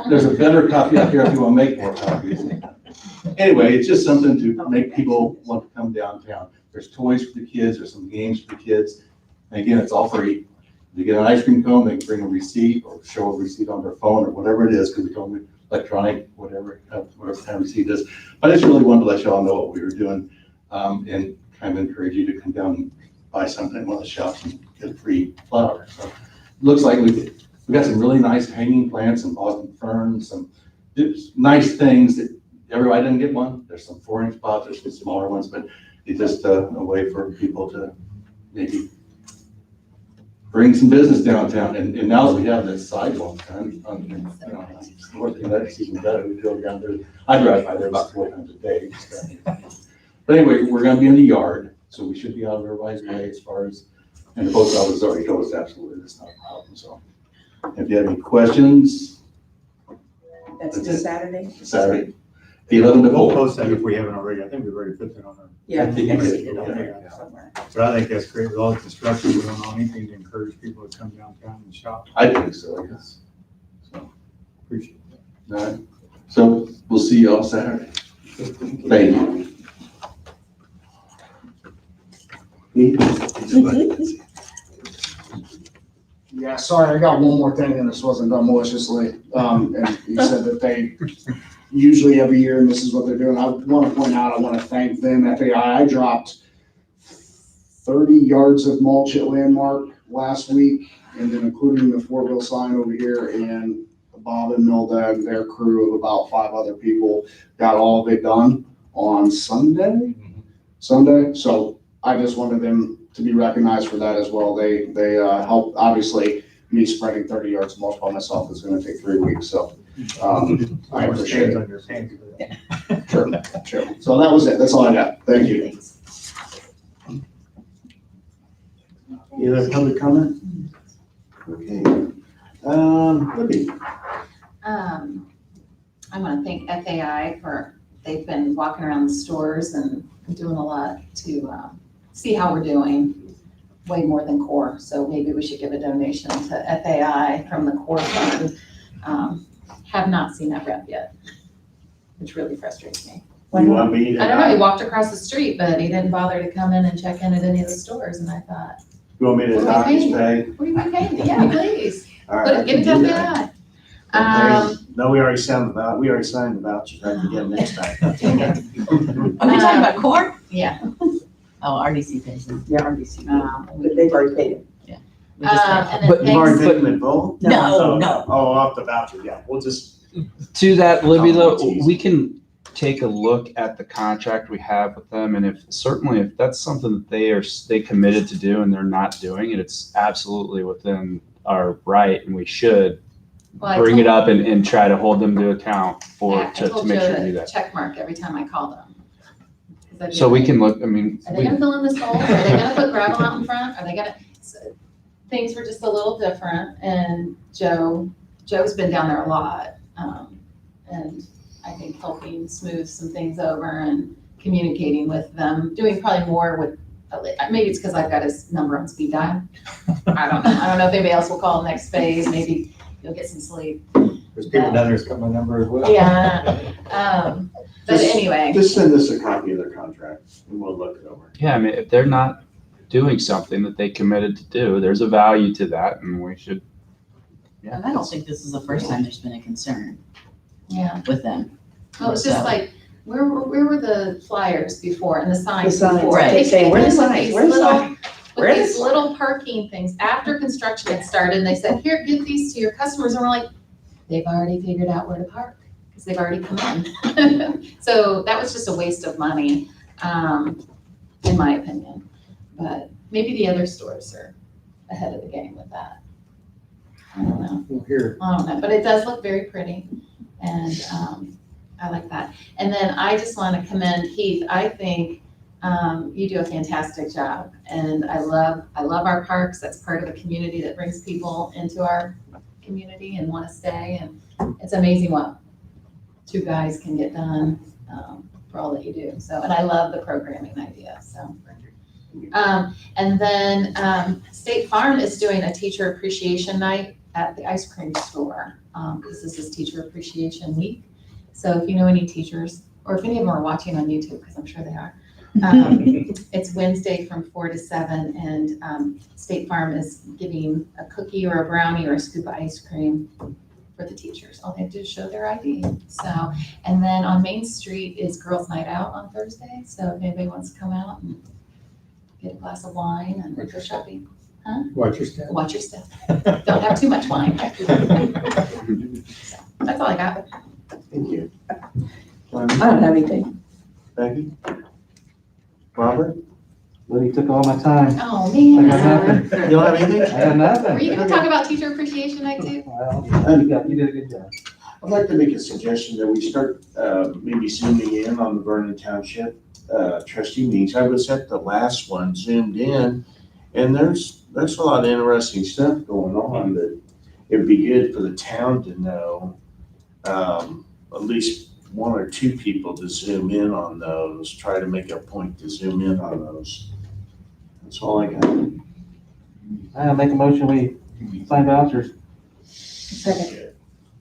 There's a better copy out here if you want to make more copies. Anyway, it's just something to make people want to come downtown. There's toys for the kids, there's some games for the kids. And again, it's all free. If you get an ice cream cone, they can bring a receipt or show a receipt on their phone or whatever it is, because we told them electronic, whatever kind of receipt is. I just really wanted to let y'all know what we were doing, and kind of encourage you to come down and buy something in one of the shops and get a free flower. So it looks like we got some really nice hanging plants, some Boston ferns, some nice things that everybody didn't get one. There's some 4-inch pots, there's some smaller ones, but it's just a way for people to maybe bring some business downtown. And now that we have this sidewalk done, that's even better. We drove down there. I drive by there about 4 times a day. But anyway, we're gonna be in the yard, so we should be out of everybody's way as far as, and the post office already told us absolutely that's not a problem. So if you have any questions, That's this Saturday? Saturday, 11 to We'll 4. post that if we haven't already. I think we've already put that on there. Yeah. I think you I see did, it on yeah. there somewhere. But I think that's great with all the construction going on, anything to encourage people to come downtown and shop. I think so, yes. So, Appreciate that. all right. So we'll see you all Saturday. Thank you. Yeah, sorry, I got one more thing, and this wasn't done maliciously. And he said that they usually every year, and this is what they're doing. I want to point out, I want to thank them, FAI. I dropped 30 yards of mulch at Landmark last week, and then including the Fortville sign over here, and Bob and Milda, their crew of about 5 other people, got all of it done on Sunday. So I just wanted them to be recognized for that as well. They helped, obviously, me spreading 30 yards of mulch by myself is gonna take 3 weeks, so, I appreciate it. On your hands for that. Sure. So that was it. That's all I got. Thank you. Any other public comment? Okay. Libby. I want to thank FAI for, they've been walking around the stores and doing a lot to see how we're doing, way more than core. So maybe we should give a donation to FAI from the core fund. Have not seen that rep yet, which really frustrates me. Why You not? want me to? I don't know, he walked across the street, but he didn't bother to come in and check in at any of the stores, and I thought, You want me to dock his pay? what do you mean paying? Yeah, please. All Put right, I it, give can it do to that. FBI. No, we already signed the vouchers. I can get them next time. Dang it. Are we talking about court? Yeah. Oh, RDC pays them. Yeah, RDC, but they've already paid it. We just pay. And then But You've already thanks, paid them in full? No, no. Oh, off the voucher, yeah, we'll just. To that, Libby, though, Oh, geez. we can take a look at the contract we have with them, and if that's something that they committed to do and they're not doing it, it's absolutely within our right, and we should well, I bring it told- up and try to hold them to account yeah, I to told make Joe sure to do to that. check mark every time I call them. 'Cause I'd be So we like, can look, I mean, are they gonna fill in this hole? Are they gonna put gravel out in front? Are they gonna? So, things were just a little different, and Joe's been down there a lot, and I think helping smooth some things over and communicating with them, doing probably more with, maybe it's because I've got his number on speed dial. I don't know. I don't know if anybody else will call next phase. Maybe you'll get some sleep. There's people down there's got my number as well. Yeah. But Just- anyway, Just send us a copy of their contract and we'll look it over. yeah, I mean, if they're not doing something that they committed to do, there's a value to that, and we should, And I don't think this is the first time there's been a concern yeah. with them. Well, it's just So- like, where were the flyers before and the The signs signs, before? Right. they say, where's the With sign? these Where's the little- sign? With Where these is- little parking things, after construction had started, and they said, here, give these to your customers, and we're like, they've already figured out where to park, because they've already come in. So that was just a waste of money, in my opinion. But maybe the other stores are ahead of the game with that. I don't know. Well, here, I don't know, but it does look very pretty, and I like that. And then I just want to commend Heath. I think you do a fantastic job, and I love our parks. That's part of a community that brings people into our community and want to stay, and it's amazing what two guys can get done for all that you do. So, and I love the programming idea, so. And then State Farm is doing a teacher appreciation night at the ice cream store, because this is Teacher Appreciation Week. So if you know any teachers, or if any of them are watching on YouTube, because I'm sure they are, it's Wednesday from 4 to 7, and State Farm is giving a cookie or a brownie or a scoop of ice cream for the teachers. All they have to do is show their ID. So, and then on Main Street is Girls Night Out on Thursday. So if anybody wants to come out and get a glass of wine and go shopping, watch your step. watch your step. Don't have too much wine. So, that's all I got. Thank you. I don't have anything. Becky? Robert? Libby took all my time. Oh, I got man. nothing. You don't have anything? I got nothing. Were you gonna talk about Teacher Appreciation Night too? Well, you did a good job. I'd like to make a suggestion that we start maybe zooming in on the Vernon Township trustee meetings. I was at the last one, zoomed in, and there's a lot of interesting stuff going on that it'd be good for the town to know. At least one or two people to zoom in on those, try to make a point to zoom in on those. That's all I got. I'll make a motion, we sign vouchers. Second.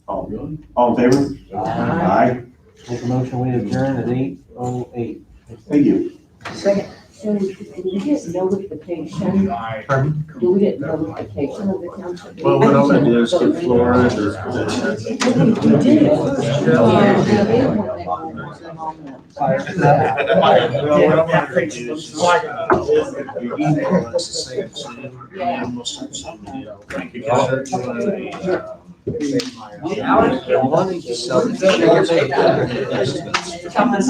All in favor? Aye. Make a motion, we adjourn at 8:08. Thank you. Second. So do we get notification? Do we get notification of the township? Well, what I'm gonna do is get Florida or. We did. Well, what I'm gonna do is just, your email us the same thing, and we'll start sending it out. Because they're doing wanting to sell it.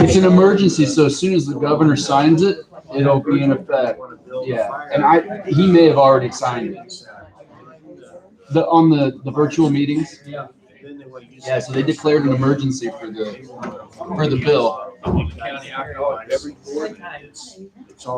it's an emergency, so as soon as the governor signs it, it'll be in effect. Yeah, and he may have already signed it. On the virtual meetings? Yeah, so they declared an emergency for the bill. Every board, it's all